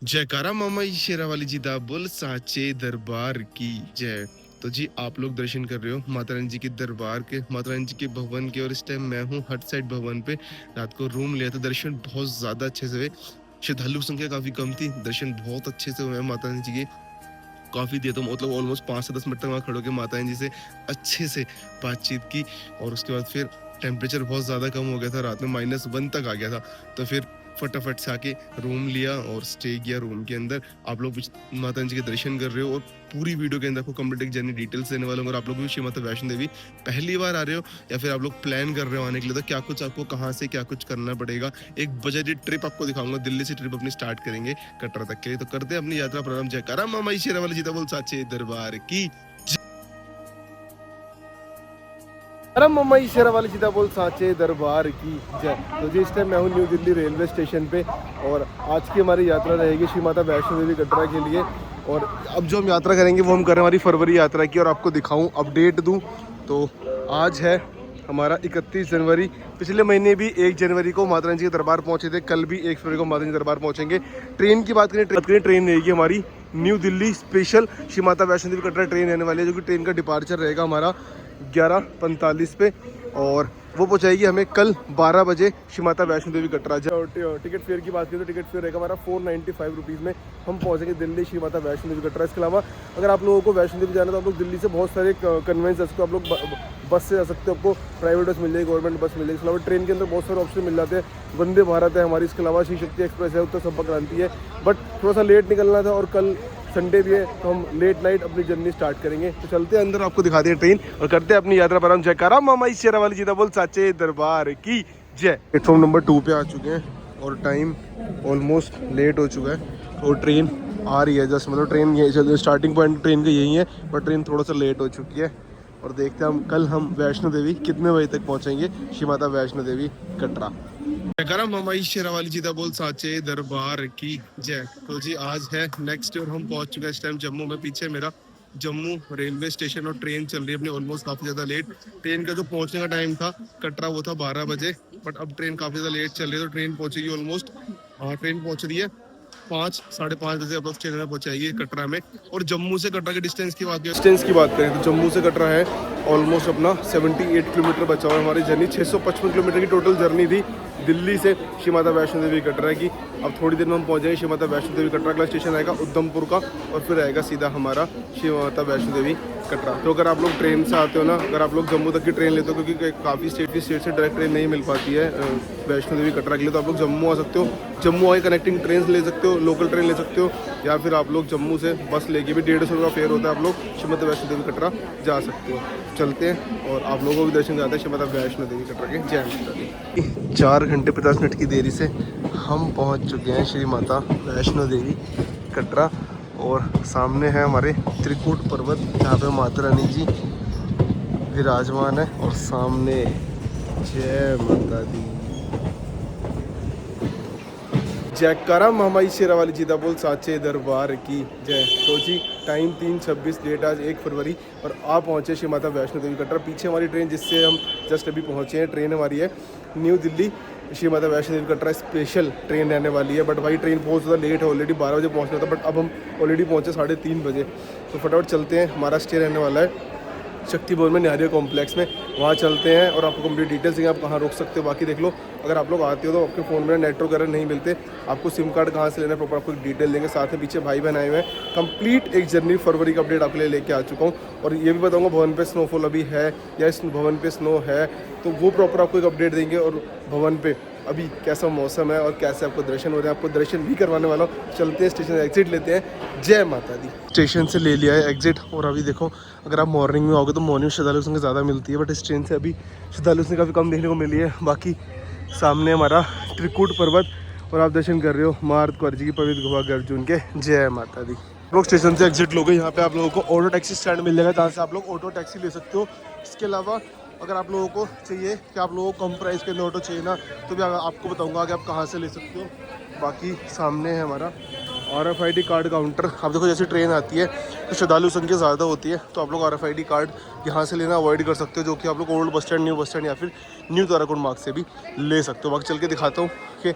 जयकारा मामा शेरा वाली जी दा बोल साचे दरबार की जय। तो जी आप लोग दर्शन कर रहे हो माता रानी जी के दरबार के, माता रानी जी के भवन के। और इस टाइम मैं हूँ हट साइड भवन पे। रात को रूम लिया था, दर्शन बहुत ज्यादा अच्छे से हुए। श्रद्धालु संख्या काफी कम थी, दर्शन बहुत अच्छे से हुए माता रानी जी के। काफी देर तो मतलब ऑलमोस्ट 5 से 10 मिनट तक वहाँ खड़े होकर माता रानी जी से अच्छे से बातचीत की। और उसके बाद फिर टेम्परेचर बहुत ज़्यादा कम हो गया था, रात में -1 तक आ गया था। तो फिर फटाफट से आके रूम लिया और स्टे किया रूम के अंदर। आप लोग माता जी के दर्शन कर रहे हो और पूरी वीडियो के अंदर आपको कंप्लीट एक जर्नी डिटेल्स देने वाला हूँ। अगर आप लोग भी श्री माता वैष्णो देवी पहली बार आ रहे हो या फिर आप लोग प्लान कर रहे हो आने के लिए, तो क्या कुछ आपको कहाँ से क्या कुछ करना पड़ेगा, एक बजटेड ट्रिप आपको दिखाऊंगा। दिल्ली से ट्रिप अपनी स्टार्ट करेंगे कटरा तक के लिए। तो करते हैं अपनी यात्रा प्रारंभ। जयकारा मामा शेरा वाली जीता बोल साचे दरबार की। अरे मम्मा शेरा वाली सीधा बोल साचे दरबार की जय। तो जी इस टाइम मैं हूँ न्यू दिल्ली रेलवे स्टेशन पे और आज की हमारी यात्रा रहेगी श्री माता वैष्णो देवी कटरा के लिए। और अब जो हम यात्रा करेंगे वो हम कर रहे हैं हमारी फरवरी यात्रा की। और आपको दिखाऊं अपडेट दूं तो आज है हमारा 31 जनवरी। पिछले महीने भी 1 जनवरी को माता रानी जी के दरबार पहुंचे थे, कल भी 1 फरवरी को माता रानी जी दरबार पहुंचेंगे। ट्रेन की बात करें ट्रेन रहेगी हमारी new Delhi special Shri Mata Vaishno Devi Katra train रहने वाली है, जो कि ट्रेन का डिपार्चर रहेगा हमारा 11:45 पे। और वो पहुंचाएगी हमें कल 12 बजे श्री माता वैष्णो देवी कटरा। टिकट फेयर की बात करें तो टिकट फेयर रहेगा हमारा 495 रुपीज़ में हम पहुंचेंगे दिल्ली श्री माता वैष्णो देवी कटरा। इसके अलावा अगर आप लोगों को वैष्णो देवी जाना है तो आप लोग दिल्ली से बहुत सारे कन्वेंस है, आप लोग बस से जा सकते हो। आपको प्राइवेट बस मिल जाएगी, गवर्नमेंट बस मिल जाएगी। इसके अलावा ट्रेन के अंदर बहुत सारे ऑप्शन मिल जाते हैं। वंदे भारत है हमारी, इसके अलावा श्री शक्ति एक्सप्रेस है, उत्तर संपर्क क्रांति है। बट थोड़ा सा लेट निकलना था और कल संडे भी है तो हम लेट नाइट अपनी जर्नी स्टार्ट करेंगे। तो चलते हैं अंदर, आपको दिखाते हैं ट्रेन और करते हैं अपनी यात्रा प्रारंभ। जयकारा मामा शेरा वाली जीता बोल साचे दरबार की जय। प्लेटफॉर्म नंबर 2 पे आ चुके हैं और टाइम ऑलमोस्ट लेट हो चुका है और ट्रेन आ रही है जस्ट, मतलब ट्रेन यही स्टार्टिंग पॉइंट ट्रेन का यही है, पर ट्रेन थोड़ा सा लेट हो चुकी है। और देखते हैं कल हम वैष्णो देवी कितने बजे तक पहुंचेंगे श्री माता वैष्णो देवी कटरा। जयकारा मामा शेरा वाली जीता बोल साचे दरबार की जय। तो जी आज है नेक्स्ट और हम पहुंच चुके हैं इस टाइम जम्मू में। पीछे मेरा जम्मू रेलवे स्टेशन और ट्रेन चल रही है अपनी ऑलमोस्ट काफी ज्यादा लेट। ट्रेन का जो पहुंचने का टाइम था कटरा वो था 12 बजे, बट अब ट्रेन काफी ज्यादा लेट चल रही है। तो ट्रेन पहुंचेगी ऑलमोस्ट, ट्रेन पहुंच रही है 5-5:30 बजे अब स्टेशन में पहुंचाएगी कटरा में। और जम्मू से कटरा के डिस्टेंस की बात करें तो जम्मू से कटरा है ऑलमोस्ट अपना 78 किलोमीटर बचा हुआ है हमारी जर्नी। 655 किलोमीटर की टोटल जर्नी थी दिल्ली से श्री माता वैष्णो देवी कटरा की। अब थोड़ी देर में हम पहुंच जाएंगे श्री माता वैष्णो देवी कटरा। अगला स्टेशन आएगा उधमपुर का और फिर आएगा सीधा हमारा श्री माता वैष्णो देवी कटरा। तो अगर आप लोग ट्रेन से आते हो ना, अगर आप लोग जम्मू तक की ट्रेन लेते हो, क्योंकि काफ़ी स्टेट से डायरेक्ट ट्रेन नहीं मिल पाती है वैष्णो देवी कटरा के लिए, तो आप लोग जम्मू आ सकते हो। जम्मू आए कनेक्टिंग ट्रेन ले सकते हो, लोकल ट्रेन ले सकते हो, या फिर आप लोग जम्मू से बस लेके भी 150 का फेयर होता है, आप लोग श्री माता वैष्णो देवी कटरा जा सकते हो। चलते हैं और आप लोगों को भी दर्शन कराते हैं श्री माता वैष्णो देवी कटरा के। जय माता दी। 4 घंटे 50 मिनट की देरी से हम पहुंच चुके हैं श्री माता वैष्णो देवी कटरा। और सामने है हमारे त्रिकूट पर्वत, जहाँ पे माता रानी जी विराजमान है। और सामने जय माता दी। जयकारा मामा शेरा वाली जीता बोल साचे दरबार की जय। तो जी टाइम 3:26, डेट आज 1 फरवरी और आप पहुँचे श्री माता वैष्णो देवी कटरा। पीछे हमारी ट्रेन जिससे हम जस्ट अभी पहुँचे हैं, ट्रेन हमारी है new Delhi Shri Mata Vaishno Devi Katra special train रहने वाली है। बट भाई ट्रेन बहुत ज़्यादा लेट है, ऑलरेडी 12 बजे पहुँचना था, बट अब हम ऑलरेडी पहुँचे 3:30 बजे। तो फटाफट चलते हैं, हमारा स्टे रहने वाला है शक्ति भवन में, निहारिया कॉम्प्लेक्स में। वहाँ चलते हैं और आपको कंप्लीट डिटेल्स देंगे, आप कहाँ रुक सकते हो। बाकी देख लो, अगर आप लोग आते हो तो आपके फ़ोन में नेटवर्क वगैरह नहीं मिलते, आपको सिम कार्ड कहाँ से लेना है प्रॉपर आपको डिटेल देंगे। साथ में पीछे भाई बहन आए हुए हैं। कंप्लीट एक जर्नी फरवरी का अपडेट आपके लिए लेके आ चुका हूँ। और ये भी बताऊँगा भवन पे स्नोफॉल अभी है या इस भवन पे स्नो है, तो वो प्रॉपर आपको एक अपडेट देंगे। और भवन पे अभी कैसा मौसम है और कैसे आपको दर्शन हो रहे हैं, आपको दर्शन भी करवाने वाला हूँ। चलते हैं स्टेशन एग्जिट लेते हैं। जय माता दी। स्टेशन से ले लिया है एग्जिट। और अभी देखो, अगर आप मॉर्निंग में आओगे तो मॉर्निंग श्रद्धालु संख्या ज़्यादा मिलती है, बट इस ट्रेन से अभी श्रद्धालु संख्या काफ़ी कम देखने को मिली है। बाकी सामने हमारा त्रिकूट पर्वत और आप दर्शन कर रहे हो मार्ग कौर जी की पवित्र गुफा गर्जुन के। जय माता दी। लोग स्टेशन से एग्जिट लोगे, यहाँ पे आप लोगों को ऑटो टैक्सी स्टैंड मिल जाएगा, जहाँ से आप लोग ऑटो टैक्सी ले सकते हो। इसके अलावा अगर आप लोगों को चाहिए कि आप लोगों को कम प्राइस के अंदर ऑटो चाहिए ना, तो भी आपको बताऊंगा कि आप कहाँ से ले सकते हो। बाकी सामने है हमारा RFID कार्ड काउंटर। आप देखो, जैसे ट्रेन आती है तो श्रद्धालु संख्या ज़्यादा होती है, तो आप लोग RFID कार्ड यहाँ से लेना अवॉइड कर सकते हो, जो कि आप लोग old bus stand, new bus stand या फिर न्यू ताराकोट मार्ग से भी ले सकते हो। बाकी चल के दिखाता हूँ कि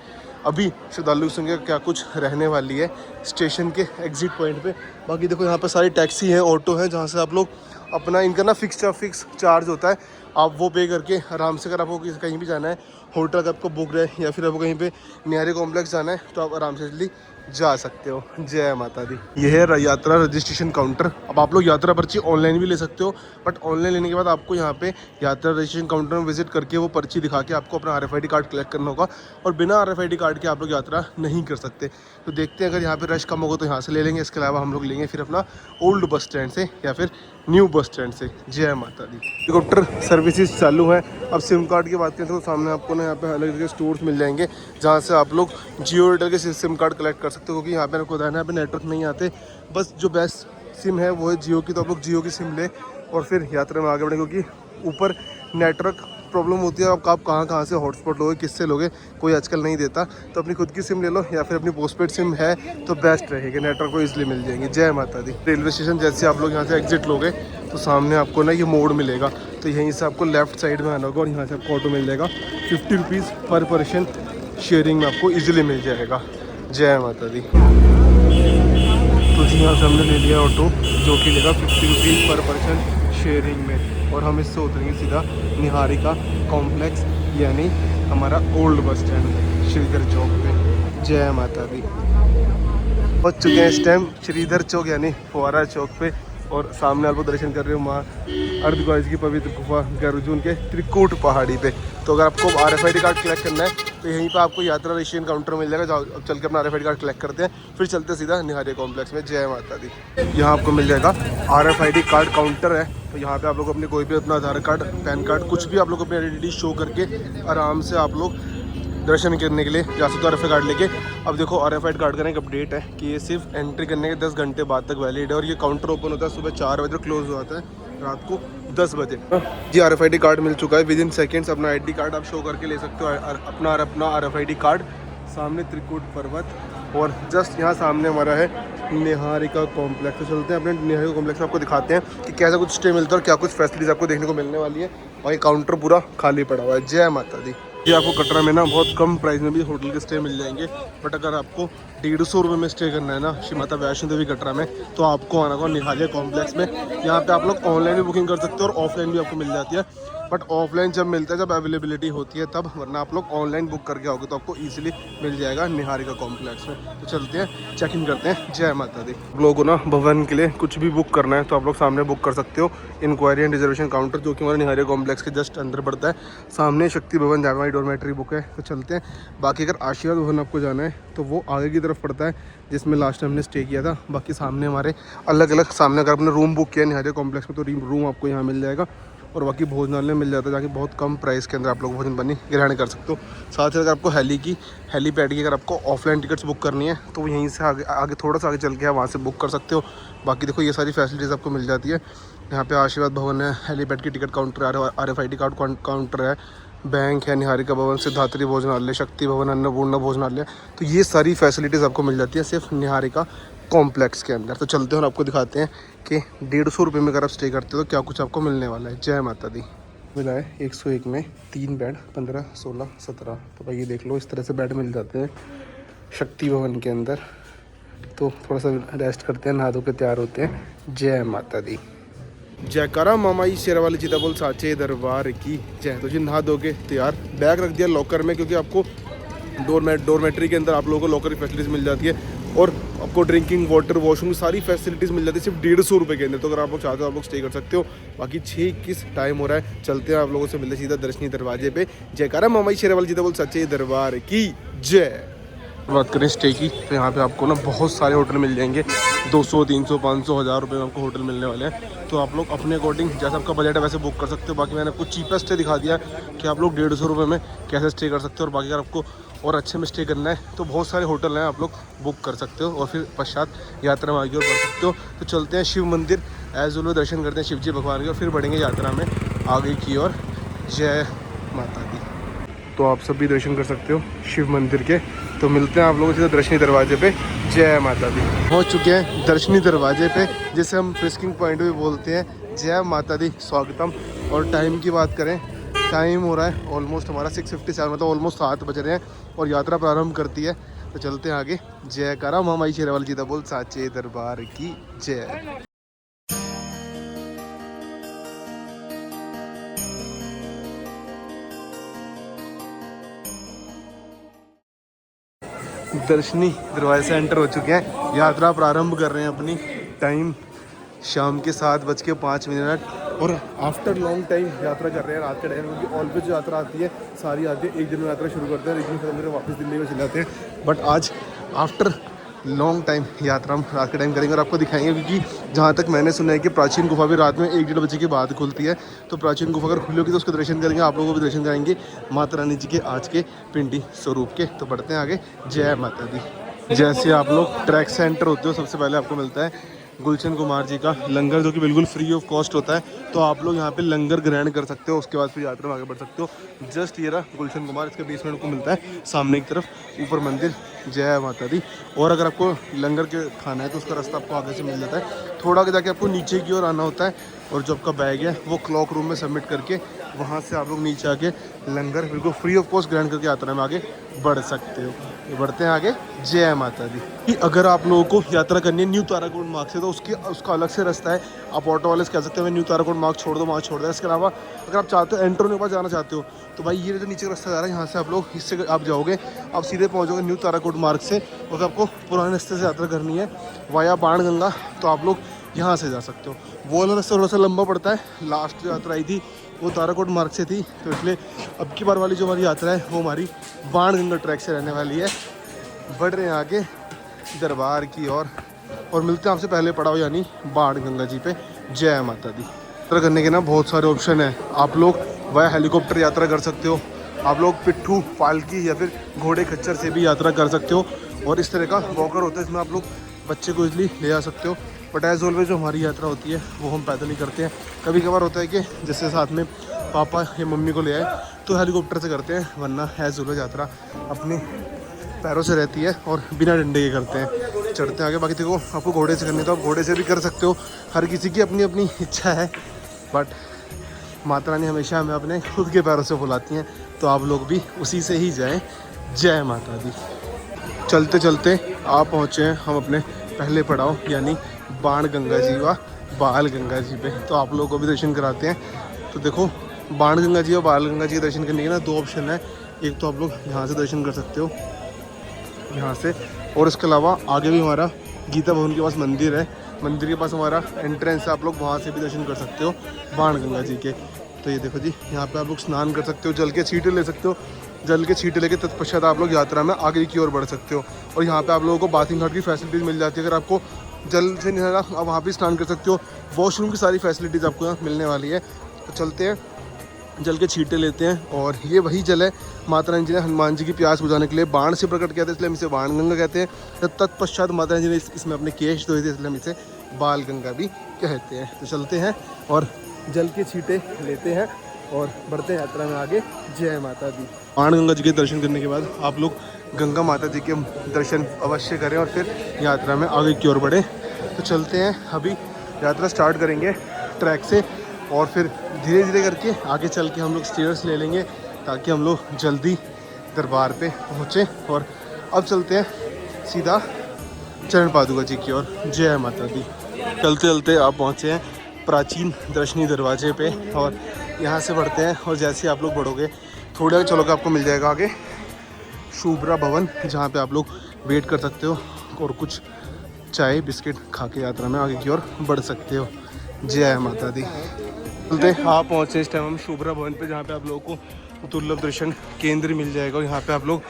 अभी श्रद्धालु संख्या क्या कुछ रहने वाली है स्टेशन के एग्जिट पॉइंट पे। बाकी देखो यहाँ पर सारी टैक्सी है, ऑटो है, जहाँ से आप लोग अपना इनका ना फिक्स चार्ज होता है, आप वो पे करके आराम से, अगर आपको कहीं भी जाना है, होटल का आपको बुक रहे या फिर आपको कहीं पे निहारी कॉम्प्लेक्स जाना है, तो आप आराम से जल्दी जा सकते हो। जय माता दी। ये है यात्रा रजिस्ट्रेशन काउंटर। अब आप लोग यात्रा पर्ची ऑनलाइन भी ले सकते हो, बट ऑनलाइन लेने के बाद आपको यहाँ पे यात्रा रजिस्ट्रेशन काउंटर में विजिट करके वो पर्ची दिखा के आपको अपना RFID कार्ड कलेक्ट करना होगा, और बिना RFID कार्ड के आप लोग यात्रा नहीं कर सकते। तो देखते हैं, अगर यहाँ पे रश कम होगा तो यहाँ से ले लेंगे, इसके अलावा हम लोग लेंगे फिर अपना ओल्ड बस स्टैंड से या फिर न्यू बस स्टैंड से। जय माता दी। हेलीकॉप्टर सर्विसेज चालू है। अब सिम कार्ड की बात करें तो सामने आपको ना यहाँ पे अलग अलग स्टोर्स मिल जाएंगे, जहाँ से आप लोग जियो एयरटेल के सिम कार्ड कलेक्ट कर सकते हो, क्योंकि यहाँ पे आपको बताया ना, यहाँ पे नेटवर्क नहीं आते। बस जो बेस्ट सिम है वो है जियो की, तो आप लोग जियो की सिम ले और फिर यात्रा में आगे बढ़े, क्योंकि ऊपर नेटवर्क प्रॉब्लम होती है। आप कहाँ से हॉटस्पॉट लोगे, किससे लोगे, कोई आजकल नहीं देता। तो अपनी खुद की सिम ले लो या फिर अपनी पोस्टपेड सिम है तो बेस्ट रहेगी, नेटवर्क को ईजिली मिल जाएंगे। जय माता दी। रेलवे स्टेशन जैसे आप लोग यहाँ से एग्जिट लोगे तो सामने आपको ना ये मोड़ मिलेगा, तो यहीं से आपको लेफ्ट साइड में आना होगा और यहाँ से आपको ऑटो मिल जाएगा। 50 रुपीज़ पर पर्सन शेयरिंग में आपको ईजिली मिल जाएगा। जय माता दी। तो जी यहाँ से हमने ले लिया ऑटो, जो कि लेगा 50 रुपीज़ पर पर्सन शेयरिंग में, और हम इससे उतरेंगे सीधा निहारिका कॉम्प्लेक्स, यानी हमारा ओल्ड बस स्टैंड श्रीधर चौक पे। जय माता दी। पहुँच चुके हैं इस टाइम श्रीधर चौक यानी फुवारा चौक पे, और सामने आप लोग दर्शन कर रहे हो माँ अर्धकुंवारी की पवित्र गुफा गर्जुन के त्रिकूट पहाड़ी पे। तो अगर आपको RFID कार्ड कलेक्ट करना है तो यहीं पे आपको यात्रा रजिस्ट्रेशन काउंटर मिल जाएगा, जहाँ अब चल के अपना RFID कार्ड कलेक्ट करते हैं, फिर चलते सीधा निहारिका कॉम्प्लेक्स में। जय माता दी। यहाँ आपको मिल जाएगा RFID कार्ड काउंटर है, तो यहाँ पे आप लोग अपने कोई भी अपना आधार कार्ड, पैन कार्ड, कुछ भी आप लोग अपनी आइडेंटिटी शो करके आराम से आप लोग दर्शन करने के लिए जा सकते हो RFID कार्ड लेके। अब देखो RFID कार्ड का एक अपडेट है कि ये सिर्फ एंट्री करने के 10 घंटे बाद तक वैलिड है, और ये काउंटर ओपन होता है सुबह 4 बजे, क्लोज हो जाता है रात को 10 बजे। जी RFID कार्ड मिल चुका है, विद इन सेकेंड्स अपना ID कार्ड आप शो करके ले सकते हो, अपना RFID कार्ड। सामने त्रिकूट पर्वत, और जस्ट यहाँ सामने हमारा है निहारिका कॉम्प्लेक्स। तो चलते हैं अपने निहारिका कॉम्प्लेक्स में, आपको दिखाते हैं कि कैसा कुछ स्टे मिलता है और क्या कुछ फैसिलिटीज़ आपको देखने को मिलने वाली है। और ये काउंटर पूरा खाली पड़ा हुआ है। जय माता दी। ये आपको कटरा में ना बहुत कम प्राइस में भी होटल के स्टे मिल जाएंगे, बट अगर आपको 150 रुपये में स्टे करना है ना श्री माता वैष्णो देवी कटरा में, तो आपको आना होगा निहारिका कॉम्प्लेक्स में। यहाँ पे आप लोग ऑनलाइन भी बुकिंग कर सकते हो और ऑफलाइन भी आपको मिल जाती है, बट ऑफलाइन जब मिलता है, जब अवेलेबिलिटी होती है तब, वरना आप लोग ऑनलाइन बुक करके आओगे तो आपको ईजिली मिल जाएगा निहारिका कॉम्प्लेक्स में। तो चलते हैं, चेक इन करते हैं। जय माता दी। आप लोगों को ना भवन के लिए कुछ भी बुक करना है तो आप लोग सामने बुक कर सकते हो, इंक्वायरी एंड रिजर्वेशन काउंटर, जो कि हमारे निहारिका कॉम्प्लेक्स के जस्ट अंदर पड़ता है। सामने शक्ति भवन, जहाँ हमारी डॉर्मेट्री बुक है। तो चलते हैं। बाकी अगर आशीर्वाद भवन आपको जाना है तो वो आगे की तरफ पड़ता है, जिसमें लास्ट टाइम हमने स्टे किया था। बाकी सामने हमारे अलग अलग, सामने अगर आपने रूम बुक किया निहारिका कॉम्प्लेक्स में तो रूम आपको यहाँ मिल जाएगा, और बाकी भोजनालय मिल जाता है, जहाँ की बहुत कम प्राइस के अंदर आप लोग भोजन पानी ग्रहण कर सकते हो। साथ ही अगर आपको हेलीपैड की अगर आपको ऑफलाइन टिकट्स बुक करनी है तो यहीं से आगे थोड़ा सा आगे चल के आप वहाँ से बुक कर सकते हो। बाकी देखो ये सारी फैसिलिटीज़ आपको मिल जाती है। यहाँ पे आशीर्वाद भवन है, हेलीपैड की टिकट काउंटर है, RFID कार्ड काउंटर है, बैंक है, निहारिका भवन, सिद्धात्री भोजनालय, शक्ति भवन, अन्नपूर्णा भोजनालय। तो ये सारी फैसिलिटीज़ आपको मिल जाती है सिर्फ निहारिका कॉम्प्लेक्स के अंदर। तो चलते हैं और आपको दिखाते हैं कि 150 रुपये में अगर आप स्टे करते हो तो क्या कुछ आपको मिलने वाला है। जय माता दी। मिला है 101 में 3 बेड, 15, 16, 17। तो भाई ये देख लो, इस तरह से बेड मिल जाते हैं शक्ति भवन के अंदर। तो थोड़ा सा रेस्ट करते हैं, नहा धो के तैयार होते हैं। जय माता दी। जयकारा मामाई शेरावाली जीता बोल साचे दरबार की जय। तो जी नहा धो के तैयार, बैग रख दिया लॉकर में, क्योंकि आपको डोरमेट्री के अंदर आप लोगों को लॉकर की फैसिलिटीज़ मिल जाती है, और आपको ड्रिंकिंग वाटर, वॉशरूम, सारी फैसिलिटीज़ मिल जाती है सिर्फ 150 रुपये के अंदर। तो अगर आप लोग चाहते हो आप लोग स्टे कर सकते हो। बाकी 6:21 टाइम हो रहा है, चलते हैं आप लोगों से मिलते सीधा दर्शनी दरवाजे पे। जयकारा मामाई शेरावाली जीता बोल सच्चे दरबार की जय। बात करें स्टे की तो यहाँ पे आपको ना बहुत सारे होटल मिल जाएंगे, 200, 300, 500, 1000 रुपये में आपको होटल मिलने वाले हैं। तो आप लोग अपने अकॉर्डिंग जैसा आपका बजट है वैसे बुक कर सकते हो। बाकी मैंने आपको चीपेस्ट स्टे दिखा दिया कि आप लोग 150 रुपये में कैसे स्टे कर सकते हो। और बाकी अगर आपको और अच्छे में स्टे करना है तो बहुत सारे होटल हैं, आप लोग बुक कर सकते हो और फिर पश्चात यात्रा में आगे और बढ़ सकते हो। तो चलते हैं शिव मंदिर, एज उल्लू दर्शन करते हैं शिव जी भगवान के, और फिर बढ़ेंगे यात्रा में आगे की ओर। जय माता दी। तो आप सब भी दर्शन कर सकते हो शिव मंदिर के। तो मिलते हैं आप लोगों से दर्शनी दरवाजे पे। जय माता दी। पहुंच चुके हैं दर्शनी दरवाजे पे, जिसे हम फ्रिस्किंग पॉइंट भी बोलते हैं। जय माता दी, स्वागतम। और टाइम की बात करें टाइम हो रहा है ऑलमोस्ट हमारा 6:57, मतलब ऑलमोस्ट 7 बज रहे हैं और यात्रा प्रारंभ करती है। तो चलते हैं आगे। जय करा मामाई शेरावाली जी दा बोल साचे दरबार की जय। दर्शनी दरवाजे से एंटर हो चुके हैं, यात्रा प्रारंभ कर रहे हैं अपनी। टाइम शाम के 7:05 और आफ्टर लॉन्ग टाइम यात्रा कर रहे हैं रात के टाइम, क्योंकि ऑलवेज जो यात्रा आती है सारी आती है एक दिन में यात्रा शुरू करते हैं, एक दिन खत्म वापस दिल्ली में चले जाते हैं। बट आज आफ्टर लॉन्ग टाइम यात्रा हम रात के टाइम करेंगे और आपको दिखाएंगे, क्योंकि जहाँ तक मैंने सुना है कि प्राचीन गुफा भी रात में 1-1:30 बजे के बाद खुलती है। तो प्राचीन गुफा अगर खुली होगी तो उसके दर्शन करेंगे, आप लोगों को भी दर्शन कराएंगे माता रानी जी के आज के पिंडी स्वरूप के। तो बढ़ते हैं आगे। जय माता दी। जैसे आप लोग ट्रैक से एंटर होते हो सबसे पहले आपको मिलता है गुलशन कुमार जी का लंगर, जो कि बिल्कुल फ्री ऑफ कॉस्ट होता है। तो आप लोग यहाँ पे लंगर ग्रहण कर सकते हो, उसके बाद फिर यात्रा में आगे बढ़ सकते हो। जस्ट ये रहा गुलशन कुमार, इसके बेसमेंट को मिलता है सामने की तरफ, ऊपर मंदिर। जय माता दी। और अगर आपको लंगर के खाना है तो उसका रास्ता आपको आगे से मिल जाता है, थोड़ा आगे जाके आपको नीचे की ओर आना होता है। और जो आपका बैग है वो क्लॉक रूम में सबमिट करके वहाँ से आप लोग नीचे आके लंगर बिल्कुल फ्री ऑफ कॉस्ट ग्रहण करके यात्रा में आगे बढ़ सकते हो। बढ़ते हैं आगे। जय माता दी। कि अगर आप लोगों को यात्रा करनी है न्यू ताराकोट मार्ग से तो उसका अलग से रास्ता है। आप ऑटो वाले से कह सकते हो मैं न्यू ताराकोट मार्ग छोड़ दो, वहाँ छोड़ दो। इसके अलावा अगर आप चाहते हो एंट्रोन के पास जाना चाहते हो तो भाई ये जो नीचे का रास्ता जा रहा है यहाँ से आप लोग इससे आप जाओगे, आप सीधे पहुँचोगे न्यू ताराकोट मार्ग से। और आपको पुराने रास्ते से यात्रा करनी है वाया बाणगंगा तो आप लोग यहाँ से जा सकते हो। वो वाला रास्ता थोड़ा सा लंबा पड़ता है। लास्ट जो यात्रा आई थी वो ताराकोट मार्ग से थी, तो इसलिए अब की बार वाली जो हमारी यात्रा है वो हमारी बाणगंगा ट्रैक से रहने वाली है। बढ़ रहे हैं आगे दरबार की ओर और मिलते हैं आपसे पहले पड़ाव यानी बाणगंगा जी पे। जय माता दी। यात्रा करने के ना बहुत सारे ऑप्शन हैं। आप लोग वाया हेलीकॉप्टर यात्रा कर सकते हो, आप लोग पिट्ठू पालकी या फिर घोड़े खच्चर से भी यात्रा कर सकते हो। और इस तरह का वॉकर होता है, इसमें आप लोग बच्चे को इजली ले जा सकते हो। बट एज़ ऑलवेज जो हमारी यात्रा होती है वो हम पैदल ही करते हैं। कभी कभार होता है कि जैसे साथ में पापा या मम्मी को ले आए तो हेलीकॉप्टर से करते हैं, वरना एज़ ऑलवेज यात्रा अपने पैरों से रहती है और बिना डंडे के करते हैं। चढ़ते हैं आगे। बाकी देखो आपको घोड़े से करनी तो आप घोड़े से भी कर सकते हो, हर किसी की अपनी अपनी इच्छा है। बट माता रानी हमेशा हमें अपने खुद के पैरों से बुलाती हैं, तो आप लोग भी उसी से ही जाएं। जय माता दी। चलते चलते आप पहुँचे हैं हम अपने पहले पड़ाव यानी बाणगंगा जी व बालगंगा जी पे। तो आप लोगों को भी दर्शन कराते हैं। तो देखो बाणगंगा जी और बालगंगा जी के दर्शन करने के ना 2 ऑप्शन है। एक तो आप लोग यहाँ से दर्शन कर सकते हो, यहाँ से, और इसके अलावा आगे भी हमारा गीता भवन के पास मंदिर है, मंदिर के पास हमारा एंट्रेंस है, आप लोग वहाँ से भी दर्शन कर सकते हो बाणगंगा जी के। तो ये देखो जी यहाँ पे आप लोग स्नान कर सकते हो, जल के छींटे ले सकते हो। जल के छींटे लेके तत्पश्चात आप लोग यात्रा में आगे की ओर बढ़ सकते हो। और यहाँ पे आप लोगों को बाथिंग घाट की फैसिलिटीज़ मिल जाती है। अगर आपको जल से नहीं लगा आप वहाँ भी स्नान कर सकते हो। वॉशरूम की सारी फैसिलिटीज़ आपको यहाँ मिलने वाली है। तो चलते हैं, जल के छींटे लेते हैं। और ये वही जल है माता रानी जी ने हनुमान जी की प्यास बुझाने के लिए बाण से प्रकट किया था, इसलिए हम इसे बाणगंगा कहते हैं। तत्पश्चात माता रानी जी ने इसमें अपने केश धोए थे, इसलिए हम इसे बालगंगा भी कहते हैं। तो चलते हैं और जल के छींटे लेते हैं और बढ़ते हैं यात्रा में आगे। जय माता दी। बाणगंगा जी के दर्शन करने के बाद आप लोग गंगा माता जी के दर्शन अवश्य करें और फिर यात्रा में आगे की ओर बढ़ें। तो चलते हैं, अभी यात्रा स्टार्ट करेंगे ट्रैक से और फिर धीरे धीरे करके आगे चल के हम लोग स्टेयर्स ले लेंगे ताकि हम लोग जल्दी दरबार पे पहुँचें। और अब चलते हैं सीधा चरण पादुका जी की ओर। जय माता दी। चलते चलते आप पहुँचे हैं प्राचीन दर्शनी दरवाजे पे और यहाँ से बढ़ते हैं। और जैसे आप लोग बढ़ोगे थोड़ा आगे चलोगे आपको मिल जाएगा आगे शुभ्रा भवन, जहाँ पे आप लोग वेट कर सकते हो और कुछ चाय बिस्किट खा के यात्रा में आगे की ओर बढ़ सकते हो। जय माता दी। चलते आप पहुँचे इस टाइम हम शुभ्रा भवन पे, जहाँ पे आप लोगों को दुर्लभ दर्शन केंद्र मिल जाएगा। और यहाँ पे आप लोग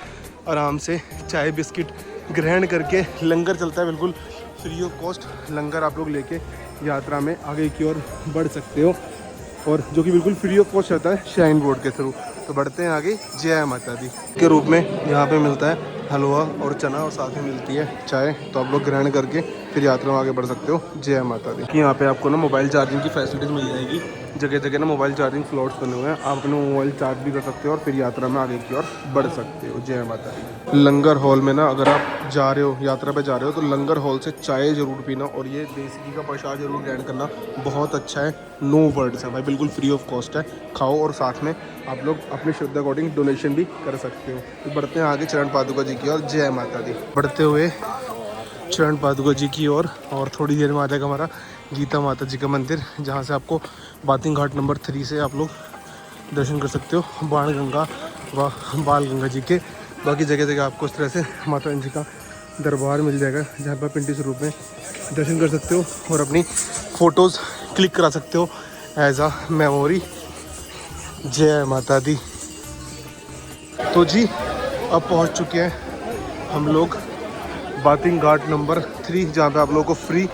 आराम से चाय बिस्किट ग्रहण करके, लंगर चलता है बिल्कुल फ्री ऑफ कॉस्ट, लंगर आप लोग लेके यात्रा में आगे की ओर बढ़ सकते हो। और जो कि बिल्कुल फ्री ऑफ कॉस्ट रहता है श्राइन बोर्ड के थ्रू। तो बढ़ते हैं आगे। जय माता दी के रूप में यहाँ पे मिलता है हलवा और चना और साथ में मिलती है चाय। तो आप लोग ग्रहण करके फिर यात्रा में आगे बढ़ सकते हो। जय माता दी। कि यहाँ पे आपको ना मोबाइल चार्जिंग की फैसिलिटीज़ मिल जाएगी। जगह जगह ना मोबाइल चार्जिंग स्लॉट्स बने हुए हैं, आप अपने मोबाइल चार्ज भी कर सकते हो और फिर यात्रा में आगे की ओर बढ़ सकते हो। जय माता दी। लंगर हॉल में ना अगर आप जा रहे हो, यात्रा पे जा रहे हो, तो लंगर हॉल से चाय ज़रूर पीना और ये देसी घी का प्रसाद जरूर ग्रहण करना, बहुत अच्छा है। नो वर्ड्स है भाई, बिल्कुल फ्री ऑफ कॉस्ट है। खाओ और साथ में आप लोग अपनी श्रद्धा अकॉर्डिंग डोनेशन भी कर सकते हो। तो बढ़ते हैं आगे चरण पादुका जी की ओर। जय माता दी। बढ़ते हुए चरण पादुका जी की ओर और थोड़ी देर में आ जाएगा हमारा गीता माता जी का मंदिर, जहाँ से आपको बातिंग घाट नंबर 3 से आप लोग दर्शन कर सकते हो बाण गंगा व बाल गंगा जी के। बाकी जगह जगह आपको इस तरह से माता जी का दरबार मिल जाएगा, जहाँ पर पिंडी स्वरूप में दर्शन कर सकते हो और अपनी फ़ोटोज़ क्लिक करा सकते हो एज अ मेमोरी। जय माता दी। तो जी अब पहुँच चुके हैं हम लोग बातिंग घाट नंबर 3, जहाँ पे आप लोगों को फ्री